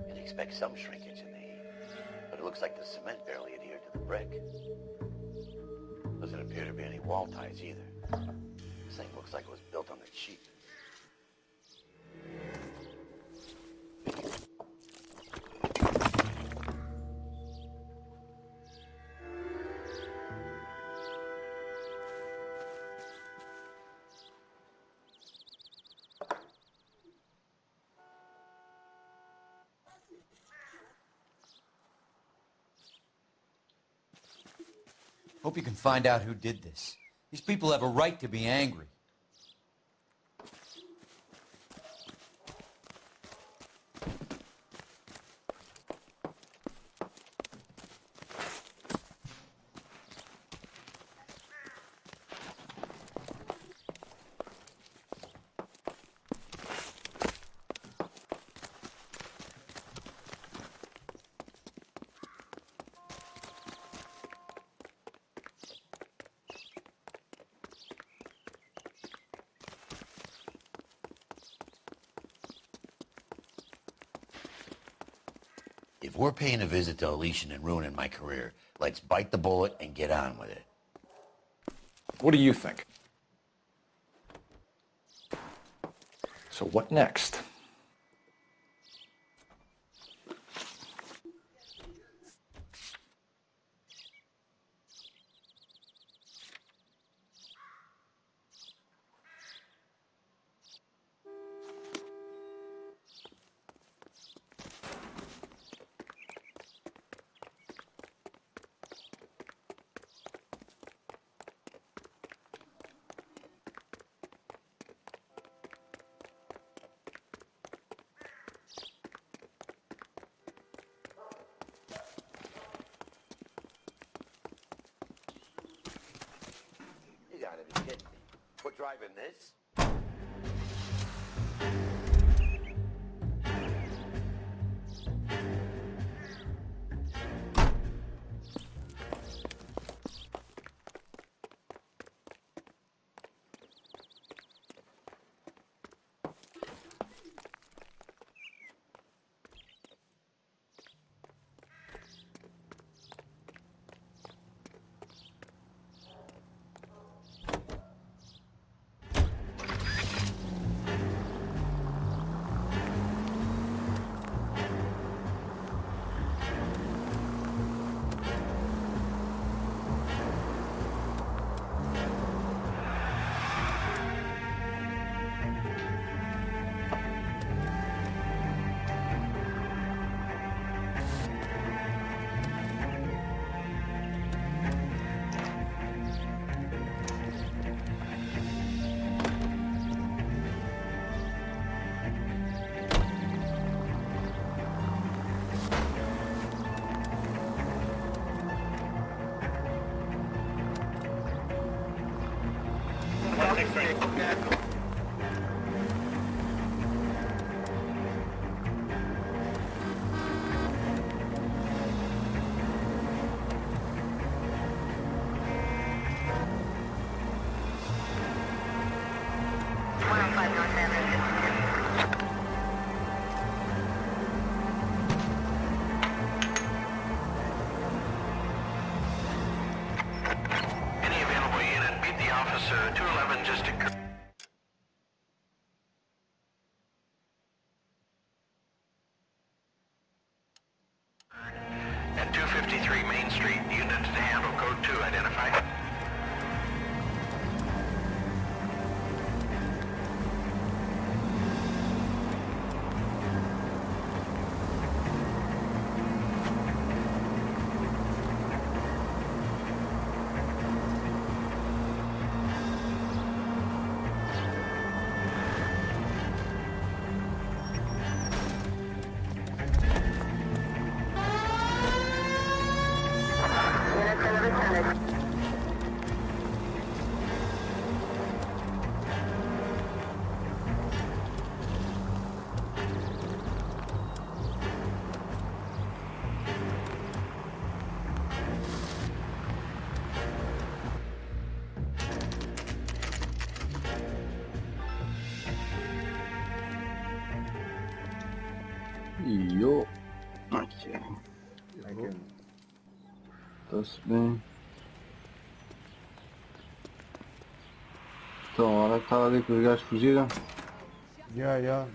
You'd expect some shrinkage in the heat, but it looks like the cement barely adhered to the brick. Doesn't appear to be any wall ties either. This thing looks like it was built on the cheap. Hope you can find out who did this. These people have a right to be angry. If we're paying a visit to Elysian and ruining my career, let's bite the bullet and get on with it. What do you think? So what next? You gotta be kidding me. We're driving this? 211 just occurred. At 253 Main Street, units to handle code 2 identified. Yo. Aqui. Tá-se bem. Então, olha, estava ali que os gajos fugiram. Já.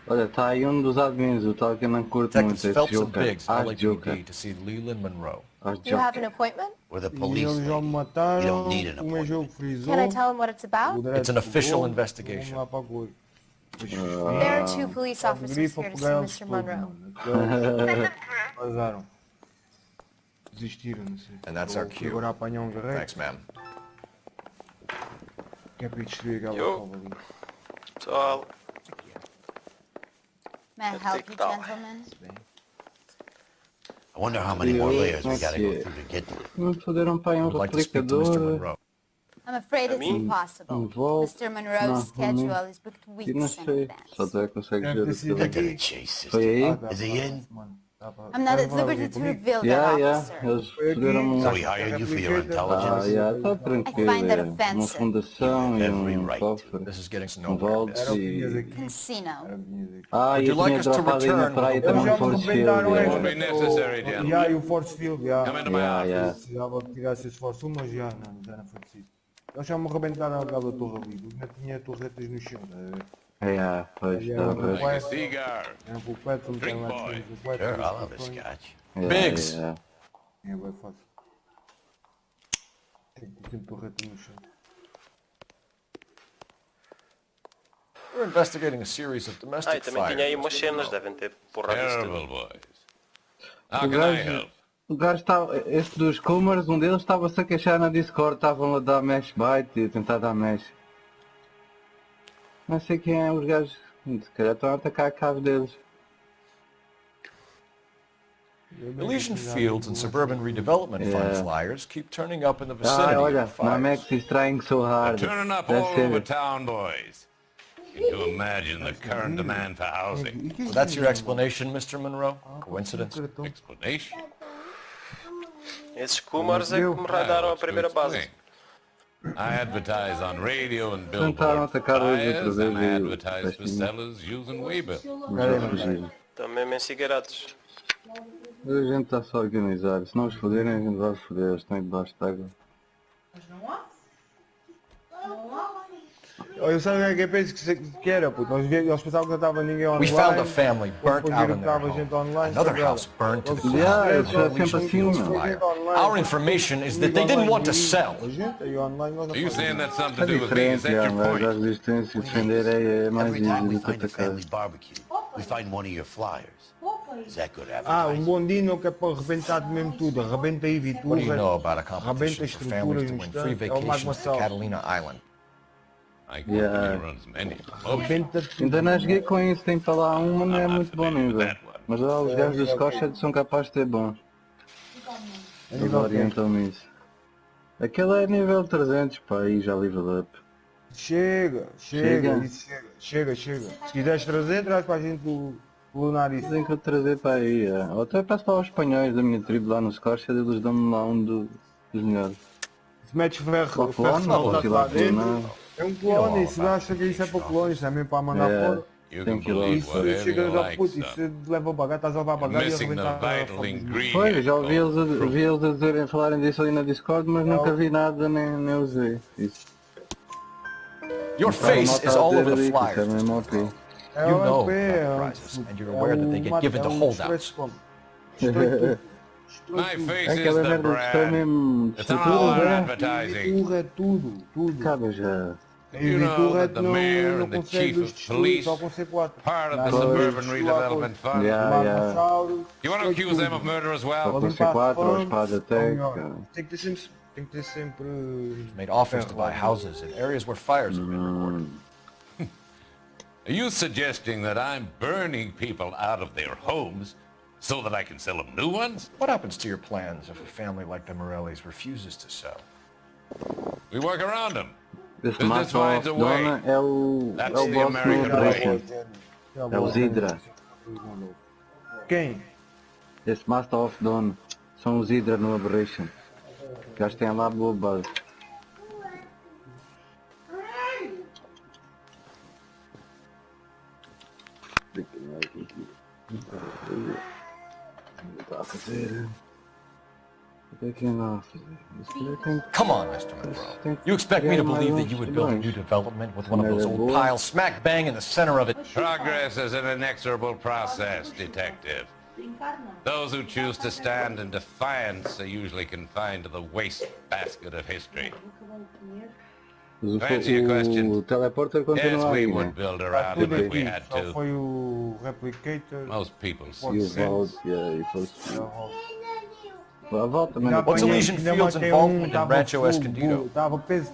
Olha, está aí um dos admins, eu estava aqui não curto muito Detectives esse Phelps and Joker. Biggs, Joker. to see Leland Monroe. You have an appointment? We're the E police, eles já lady. me You mataram, don't need an o meu jogo frisou. Can I tell him what it's about? o direto It's an official pegou, investigation. vamos lá para a cor. There are two police officers here to see Mr. Monroe. Vazaram. Desistiram, não sei. And that's our Vou cue. agora apanhar um guerreiro. Thanks, ma'am. Que é para ir destruir aquela cova ali. Pessoal, May I help you, gentlemen? I wonder how many more layers we gotta go through to get to it. Me foderam para aí um Would like to speak to Mr. replicador. Monroe. I'm afraid it's impossible. Volta. Mr. Monroe's schedule is booked E não weeks in sei, advance. só tu é que consegue Deve ver ter o sido que They're aqui. gonna chase foi this. aí. Is he in? I'm not at liberty to reveal that, officer. Eles foderam-me So he hired you for your intelligence? está I tranquilo, find that é uma offensive. fundação e Every um right cofre, This is getting to um know where vault this. e... Casino. Would E you eu like tinha us to dropado aí na return praia with a também Já um me force field. rebentaram Won't be necessary, esse. gentlemen. Já, e o force field, já. Come into my office. Precisava que tirasse esse force 1, mas já não foi preciso. Eles já me rebentaram aquela torre ali, ainda tinha torretas no chão, tá a ver? Pois, Era um está a ver. completo, Cigar. era um completo, não tem lá de cima, completo. Sure, I'll have a scotch. Biggs. É bem fácil. Tem torreta no chão. We're investigating a series of domestic também tinha aí fires. umas cenas, devem ter porrado isso Terrible tudo. boys. How can I help? O gajo estava, esse dos Coomers, um deles estava-se a queixar na Discord, estavam a dar mesh bite e a tentar dar mesh. Não sei quem é os gajos, se calhar estão a atacar a cave deles. Elysian Fields and Suburban Redevelopment Fund flyers keep turning up in the vicinity Olha, of na fires. Max is trying so hard. Turning up Deve all ser- over town, boys. Can you imagine the current demand for housing? So that's your explanation, Mr. Monroe? Coincidence? Explanation? Esses Kumars é que me radaram a primeira base. I advertise on radio and Tentaram billboard atacar hoje outra fires, vez and I e advertise for assim, sellers using Waybill. mas já fugiram. Estão mesmo em cigaretos. A gente está só a organizar, se não os foderem a gente vai os foder, eles estão aí debaixo de água. Eu sei o que é que eu penso que era, puto. Eles pensavam que não estava ninguém online. We found a family burnt Depois out viram in que their estava home. gente online. Another sabe? house burned to the Eles ground. Yeah, isso é sempre Elysian assim, Fields meu. fire. Our information is that they didn't want to sell. A gente aí online nós não Are you fazemos. saying that's something É to do with me? Is diferente, that já, your mas point? a resistência e defender é mais Every time easy we do que find a atacar. family barbecue, we find one of your flyers. Is that good Um advertising? bondino que é para arrebentar de mesmo tudo. Arrebenta aí What do you know viaturas, about a competition arrebenta for families estruturas to no win free instante. É o vacations magma to sal. Catalina Island? My company Yeah. runs many. Arrebenta tudo. Ainda não joguei com isso, tem para lá uma, não é muito bom nível. Mas lá os gajos dos Scotia são capazes de ter bons. Eles orientam-me isso. Aquele é nível 300, pá, aí já level up. Chega. Se quiseres trazer, traz para a gente o lunar isso. Tem que eu trazer para aí, é. Ou até peço para os espanhóis da minha tribo lá no Scotia, eles dão-me lá um dos melhores. Se metes ferro, Para clone, ferro ou se lá lá dentro, clonar. é um clone, se acha que isso é para clone, isso é mesmo para mandar fora. You Tem can que ir lá. believe Isso whatever you chegas ao like, puto, son. isso leva o bagagem, estás a levar a You're bagagem e missing the arrebentar vital a Pois, ingredient já ouvi called eles, vi eles a dizerem, falarem disso ali na Discord, mas nunca vi nada, nem usei. Isso. Your face is all over the flyers, Isso é mesmo Mr. ok. Monroe. You know about prizes, and you're aware that they get given to holdouts. My face is Aquela the merda de questão brand. mesmo. It's on all our Em advertising. Vitura é tudo. Acaba já. Em You know Vitura that the mayor não and the chief consegues of destruir, police, só com C4. part of the Não, Suburban destruir lá Redevelopment coisa. Fund. Dinossauro, You want to destrói accuse them tudo. of murder as Só well? com limpar C4 ou fontes, espada ou até. melhor, tem que ter sempre Made offers to buy houses in areas where fires have been reported. Are you suggesting that I'm burning people out of their homes so that I can sell them new ones? What happens to your plans if a family like the Morellis refuses to sell? We work around them. Esse Business Master finds of a way. Donna é o That's boss the no American Operation. way. É o Hydra. Quem? Esse Master of Dawn são os Hydra no Operation. Os gajos têm lá boa base. Está a fazer. Come on, Mr. Monroe. You expect me to believe that you would build a new development with one of those old piles smack bang in the center of it? Progress is an inexorable process, Detective. Those who choose to stand in defiance are usually confined to the waste basket of history. To answer your question, O teleporter yes, continua we aí, né? would build around him if we had Só to. foi o Replicator. Most people E o Vault, e fosse... A volta, mas... What's Elysian Fields' involvement in Rancho Escondido? Estava peso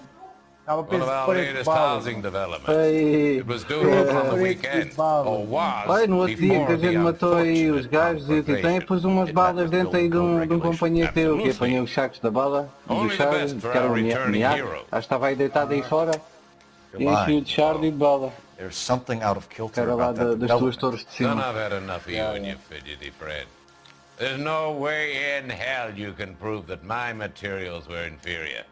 One of our latest housing developments. Ei, It was doable on the weekend, or was olha, no outro dia que before a gente the matou aí os unfortunate gajos e tem pus umas balas dentro aí de um companhia teu, que apanhei os sacos da bala, do char, que era um miac, acho que estava aí deitado aí fora, e enchi-o de char e de bala. There's something out of kilter Era lá about that das tuas development. torres de Son, cima. I've had enough of you and your fidgety friend. There's no way in hell you can prove that my materials were inferior.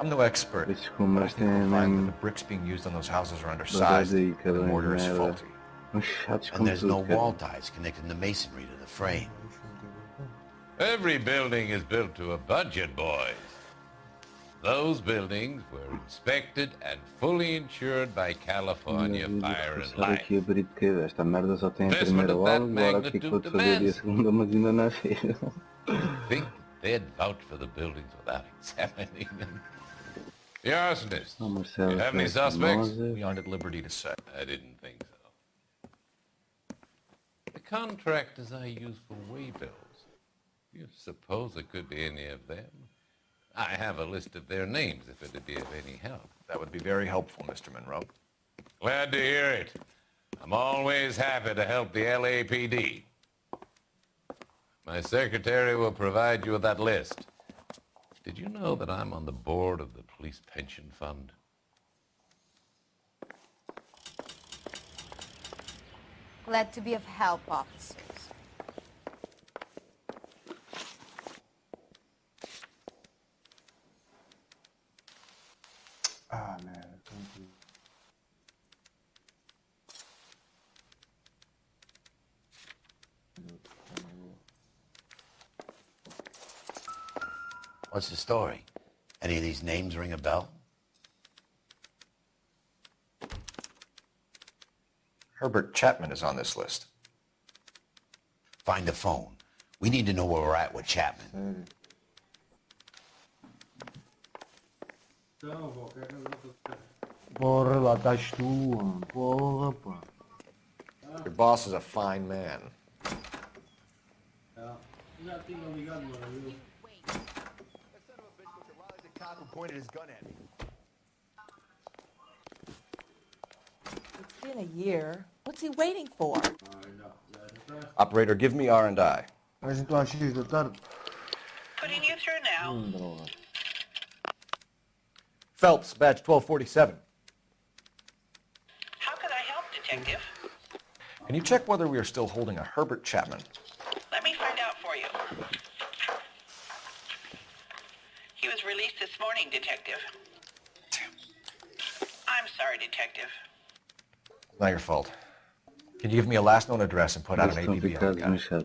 I'm no expert, but I think we'll find that the bricks being used on those houses are undersized and the mortar is faulty. And there's no wall ties connecting the masonry to the frame. Every building is built to a budget, boys. Those buildings were inspected and fully insured by California Fire and Life. Aqui a abrir de quê? Esta merda só tem a primeira hora, agora o que é que vou fazer e a segunda, mas ainda não fez. Think they'd vouch for the buildings without examining them. The arsonist. You have any suspects? We aren't at liberty to say. I didn't think so. The contractors I use for way bills. You suppose it could be any of them? I have a list of their names if it'd be of any help. That would be very helpful, Mr. Monroe. Glad to hear it. I'm always happy to help the LAPD. My secretary will provide you with that list. Did you know that I'm on the board of the police pension fund? Glad to be of help, officers. Ah, merda, tranquilo. What's the story? Any of these names ring a bell? Herbert Chapman is on this list. Find the phone. We need to know where we're at with Chapman. Porra, lá estás tu, mano. Porra, pá. Your boss is a fine man. Já tinha ligado, mano. Who pointed his gun at me. It's been a year. What's he waiting for? Operator, give me R&I. A gente às 6 da tarde. Putting you through now. Phelps, badge 1247. How could I help, Detective? Can you check whether we are still holding a Herbert Chapman? Let me find out for you. He was released this morning, Detective. I'm sorry, Detective. Not your fault. Can you give me a last known address and put out an APB on the guy?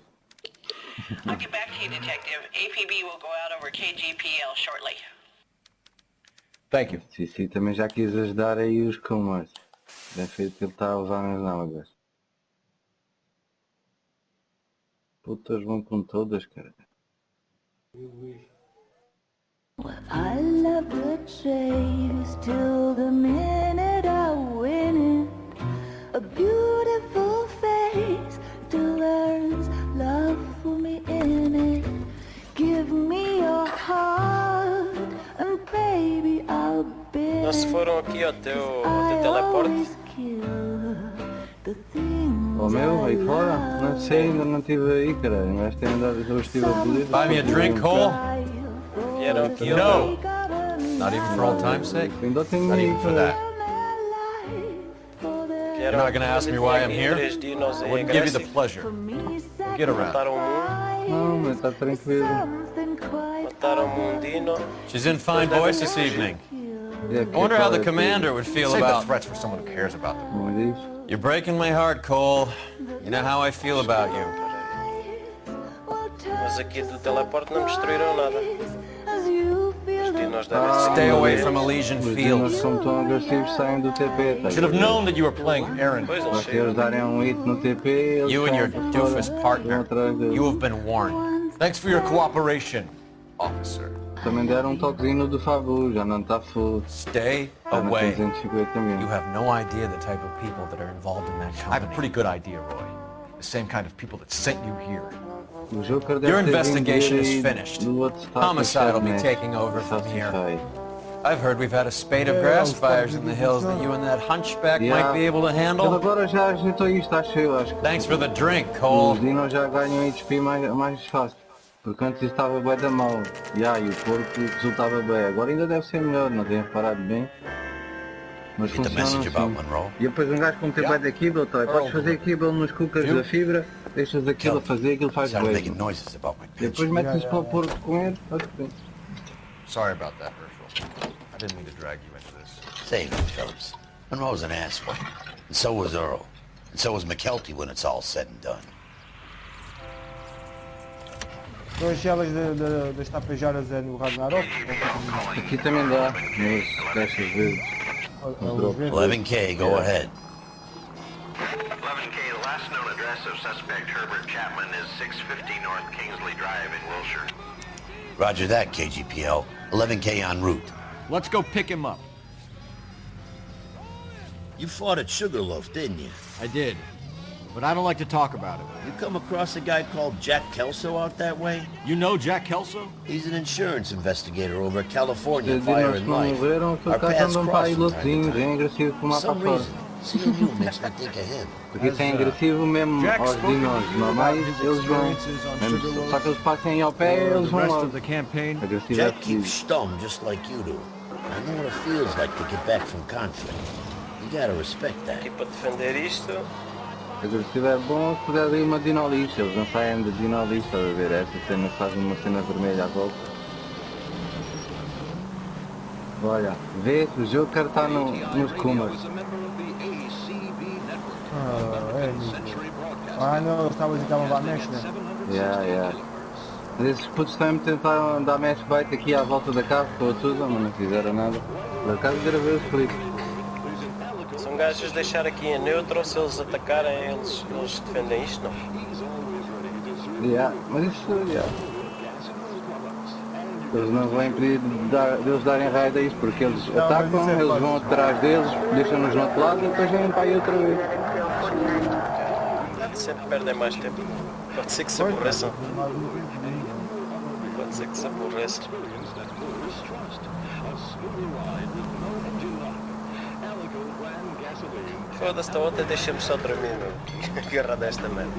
I'll get back to you, Detective. APB will go out over KGPL shortly. Thank you. Sim, também já quis ajudar aí os comas. Bem feito que ele está a usar nas náuseas. Putas vão com todas, cara. I love the chase till the minute I win it. A beautiful face till there's love for me in it. Give me your heart and baby I'll be. Nós foram aqui ao teu teleporte. O meu, aí fora? Não sei, ainda não estive aí, caralho. Mas tem andado, eu estive a polir. Buy me a drink, Cole? Vieram aqui No! Not even for old time's sake? Not even for that. You're not gonna ask me why I'm here? I wouldn't give you the pleasure. Get around. Não, mas está tranquilo. Mataram Mundino. She's in fine voice this evening. I wonder how the commander would feel about... Save the threats for someone who cares about them. You're breaking my heart, Cole. You know how I feel about you. Mas aqui do teleporte não destruíram nada. Stay away from Elysian Fields. São tão agressivos, saem do TP. Should have known that you were playing errand. Se eles darem hit no TP, You and your doofus partner. You have been warned. Thanks for your cooperation, officer. Também deram um toquezinho do Fabu, já não está full. Stay away. You have no idea the type of people that are involved in that company. I have a pretty good idea, Roy. The same kind of people that sent you here. Your investigation is finished. Homicide will be taking over from here. I've heard we've had a spate of grass fires in the hills that you and that hunchback might be able to handle. Agora já ajeitou isto, acho eu. Thanks for the drink, Cole. Os dinos já ganham HP mais fácil. Porque antes estava bem da mal. E o porco resultava bem. Agora ainda deve ser melhor, não tenho reparado bem. Mas funciona assim. E depois um gajo como tem bem da kibble, podes fazer kibble nos cookers da fibra, deixas aquilo a fazer, aquilo faz bem. Depois metes isso para o porco comer, está bem. Sorry about that, Herschel. I didn't mean to drag you into this. Save it, Phillips. Monroe's an asshole. And so was Earl. And so was McKelty when it's all said and done. São as celas das tapejaras no Ragnarok? Aqui também dá, mas destas vezes. 11K, go ahead. 11K, the last known address of suspect Herbert Chapman is 650 North Kingsley Drive in Wilshire. Roger that, KGPL. 11K en route. Let's go pick him up. You fought at Sugarloaf, didn't you? I did, but I don't like to talk about it. You come across a guy called Jack Kelso out that way? You know Jack Kelso? He's an insurance investigator over at California Fire and Life. Our paths cross from time to time. For some reason, seeing you makes me think of him. Porque tem agressivo mesmo aos dinos normais, eles vão. Só que eles passem ao pé, eles vão lá. Jack keeps stum just like you do. I know what it feels like to get back from conflict. You gotta respect that. Aqui para defender isto. Agressivo é bom se puder ir uma dinolista, eles não saem de dinolista, a ver, essa cena faz uma cena vermelha à volta. Olha, vê, o Joker está nos Kumas. Não, eu estava a dizer que estavam a mesh, né? Yeah. Mas esses putos também tentaram dar mesh bite aqui à volta da casa, com tudo, mas não fizeram nada. Por acaso gravei os clipes. São gajos deixar aqui em neutro, se eles atacarem, eles defendem isto, não? Mas isso, eles não vão impedir de eles darem raid a isso, porque eles atacam, eles vão atrás deles, deixam-nos no outro lado e depois vêm para aí outra vez. Sempre perdem mais tempo. Pode ser que se aborreçam. Foda-se, então ontem deixa-me só dormir, meu. Agarrado a esta merda.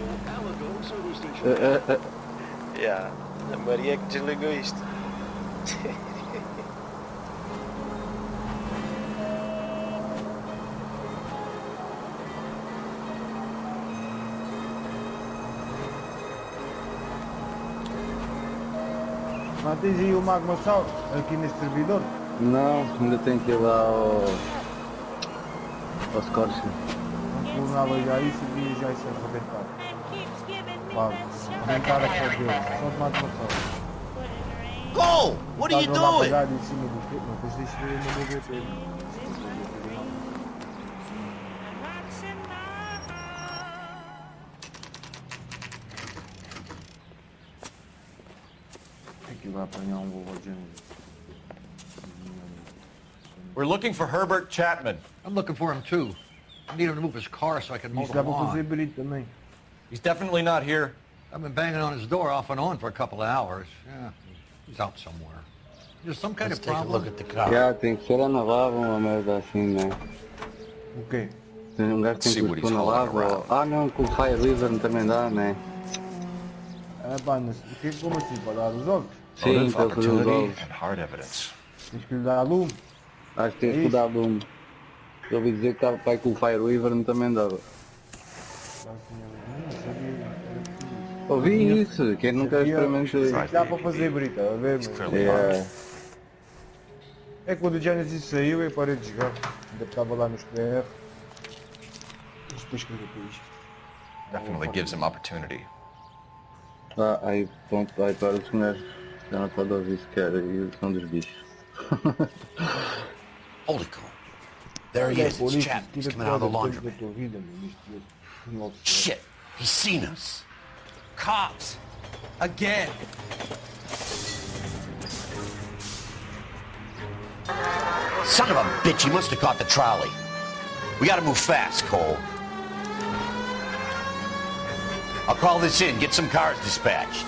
A Maria é que desligou isto. Não tens aí o Magma Sound aqui neste servidor? Não, ainda tenho que ir lá ao Ao Scorcher. Não coronava já isso e via já isso arrebentar. Vamos, arrebentar a cara dele, só de mais uma coisa. Cole, what are you doing? Em cima do quê? Não, depois deixa ele no meu dele. Aqui vai apanhar vovô James. We're looking for Herbert Chapman. I'm looking for him too. I need him to move his car so I can mow Isto the dá para fazer lawn. bonito também. He's definitely not here. I've been banging on his door off and on for a couple of hours. Yeah, he's out somewhere. There's some kind Let's of take a problem. look at the car. Já, tem que ser na lava uma merda assim, né? O quê? Tem um gajo que tem que pôr na lava. Ah não, com o Fire River também dá, né? É pá, mas o que como assim? Para dar os olhos? Sim, para fazer os olhos. And hard evidence. Tens que lhe dar a lume. Acho que tens que dar lume. Eu ouvi dizer que estava pai com o Fire River também dava. Ouvi isso, quem nunca experimentou. Dá para fazer brita, a ver, mas... É quando o Genesis saiu eu parei de jogar. Ainda estava lá nos PR. Mas depois que eu isto. Definitely gives him opportunity. Ah, aí pronto, vai para os gajos. Já não pode ouvir sequer, e são dos bichos. Holy cow. There he is, it's Chapman. He's coming out of the laundromat. Shit, he's seen us. Cops! Again! Son of a bitch, he must have caught the trolley. We gotta move fast, Cole. I'll call this in, get some cars dispatched.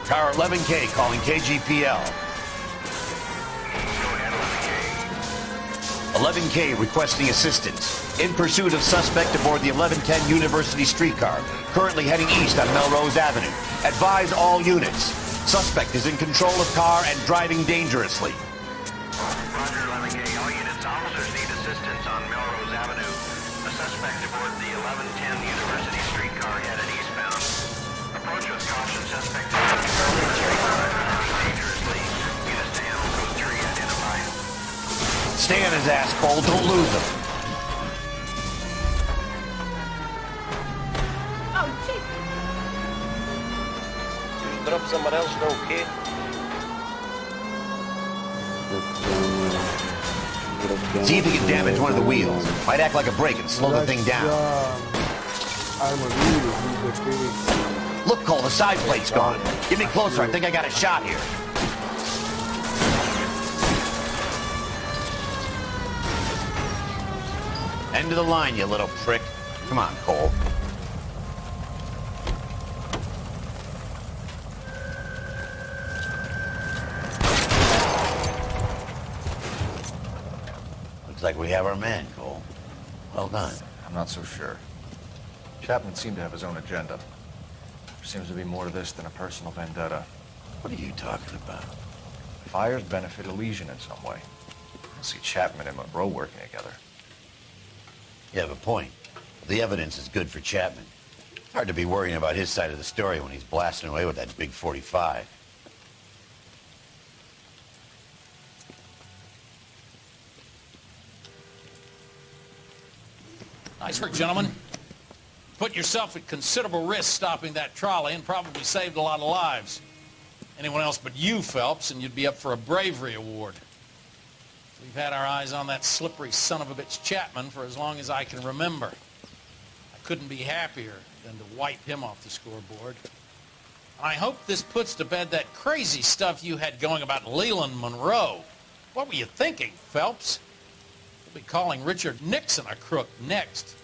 Car 11K calling KGPL. 11K requesting assistance. In pursuit of suspect aboard the 1110 University streetcar, currently heading east on Melrose Avenue. Advise all units. Suspect is in control of car and driving dangerously. Roger, 11K. All units, officers need assistance on Melrose Avenue. A suspect aboard the 1110 University streetcar headed eastbound. Approach with caution. Suspect is driving dangerously. Units to handle code 3 identified. Stay on his ass, Cole. Don't lose him. Os drops amarelos dão o quê? See if he can damage one of the wheels. Might act like a brake and slow the thing down. Look, Cole, the side plate's gone. Get me closer. I think I got a shot here. End of the line, you little prick. Come on, Cole. Looks like we have our man, Cole. Well done. I'm not so sure. Chapman seemed to have his own agenda. There seems to be more to this than a personal vendetta. What are you talking about? Fires benefit Elysian in some way. I don't see Chapman and Monroe working together. You have a point. The evidence is good for Chapman. Hard to be worrying about his side of the story when he's blasting away with that big 45. Nice work, gentlemen. Put yourself at considerable risk stopping that trolley and probably saved a lot of lives. Anyone else but you, Phelps, and you'd be up for a bravery award. We've had our eyes on that slippery son of a bitch Chapman for as long as I can remember. I couldn't be happier than to wipe him off the scoreboard. I hope this puts to bed that crazy stuff you had going about Leland Monroe. What were you thinking, Phelps? We'll be calling Richard Nixon a crook next.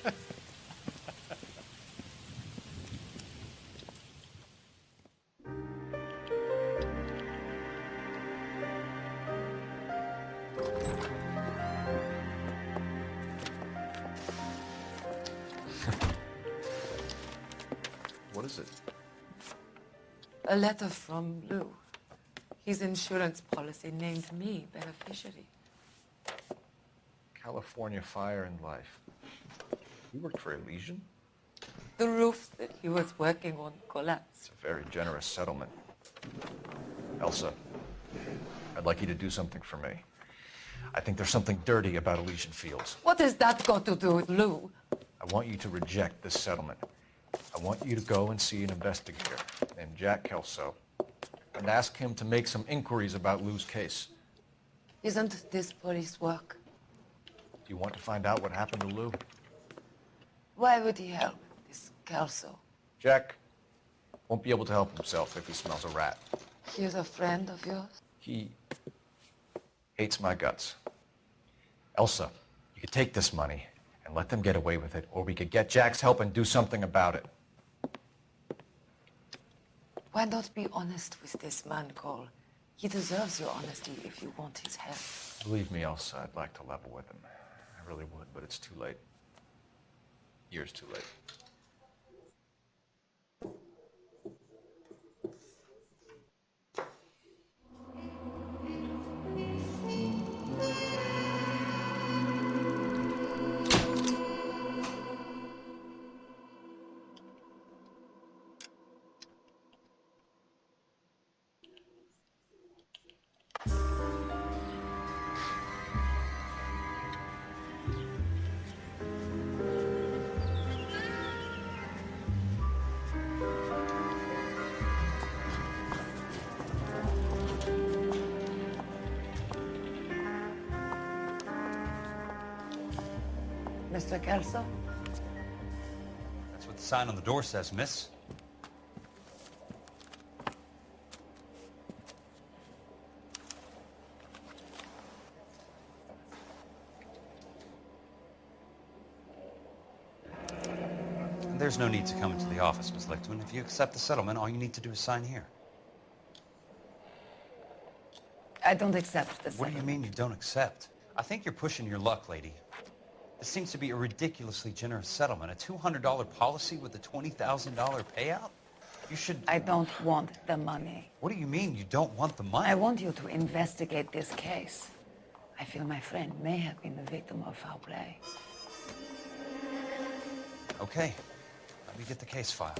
What is it? A letter from Lou. His insurance policy named me beneficiary. California Fire and Life. You worked for Elysian? The roof that he was working on collapsed. It's a very generous settlement. Elsa, I'd like you to do something for me. I think there's something dirty about Elysian Fields. What has that got to do with Lou? I want you to reject this settlement. I want you to go and see an investigator named Jack Kelso and ask him to make some inquiries about Lou's case. Isn't this police work? Do you want to find out what happened to Lou? Why would he help, this Kelso? Jack won't be able to help himself if he smells a rat. He's a friend of yours? He hates my guts. Elsa, you could take this money and let them get away with it, or we could get Jack's help and do something about it. Why not be honest with this man, Cole? He deserves your honesty if you want his help. Believe me, Elsa, I'd like to level with him. I really would, but it's too late. Years too late. Mr. Kelso? That's what the sign on the door says, miss. There's no need to come into the office, Miss Lichtman. If you accept the settlement, all you need to do is sign here. I don't accept this. What do you mean you don't accept? I think you're pushing your luck, lady. This seems to be a ridiculously generous settlement. A $200 policy with a $20,000 payout? You should... I don't want the money. What do you mean you don't want the money? I want you to investigate this case. I feel my friend may have been the victim of foul play. Okay. Let me get the case file.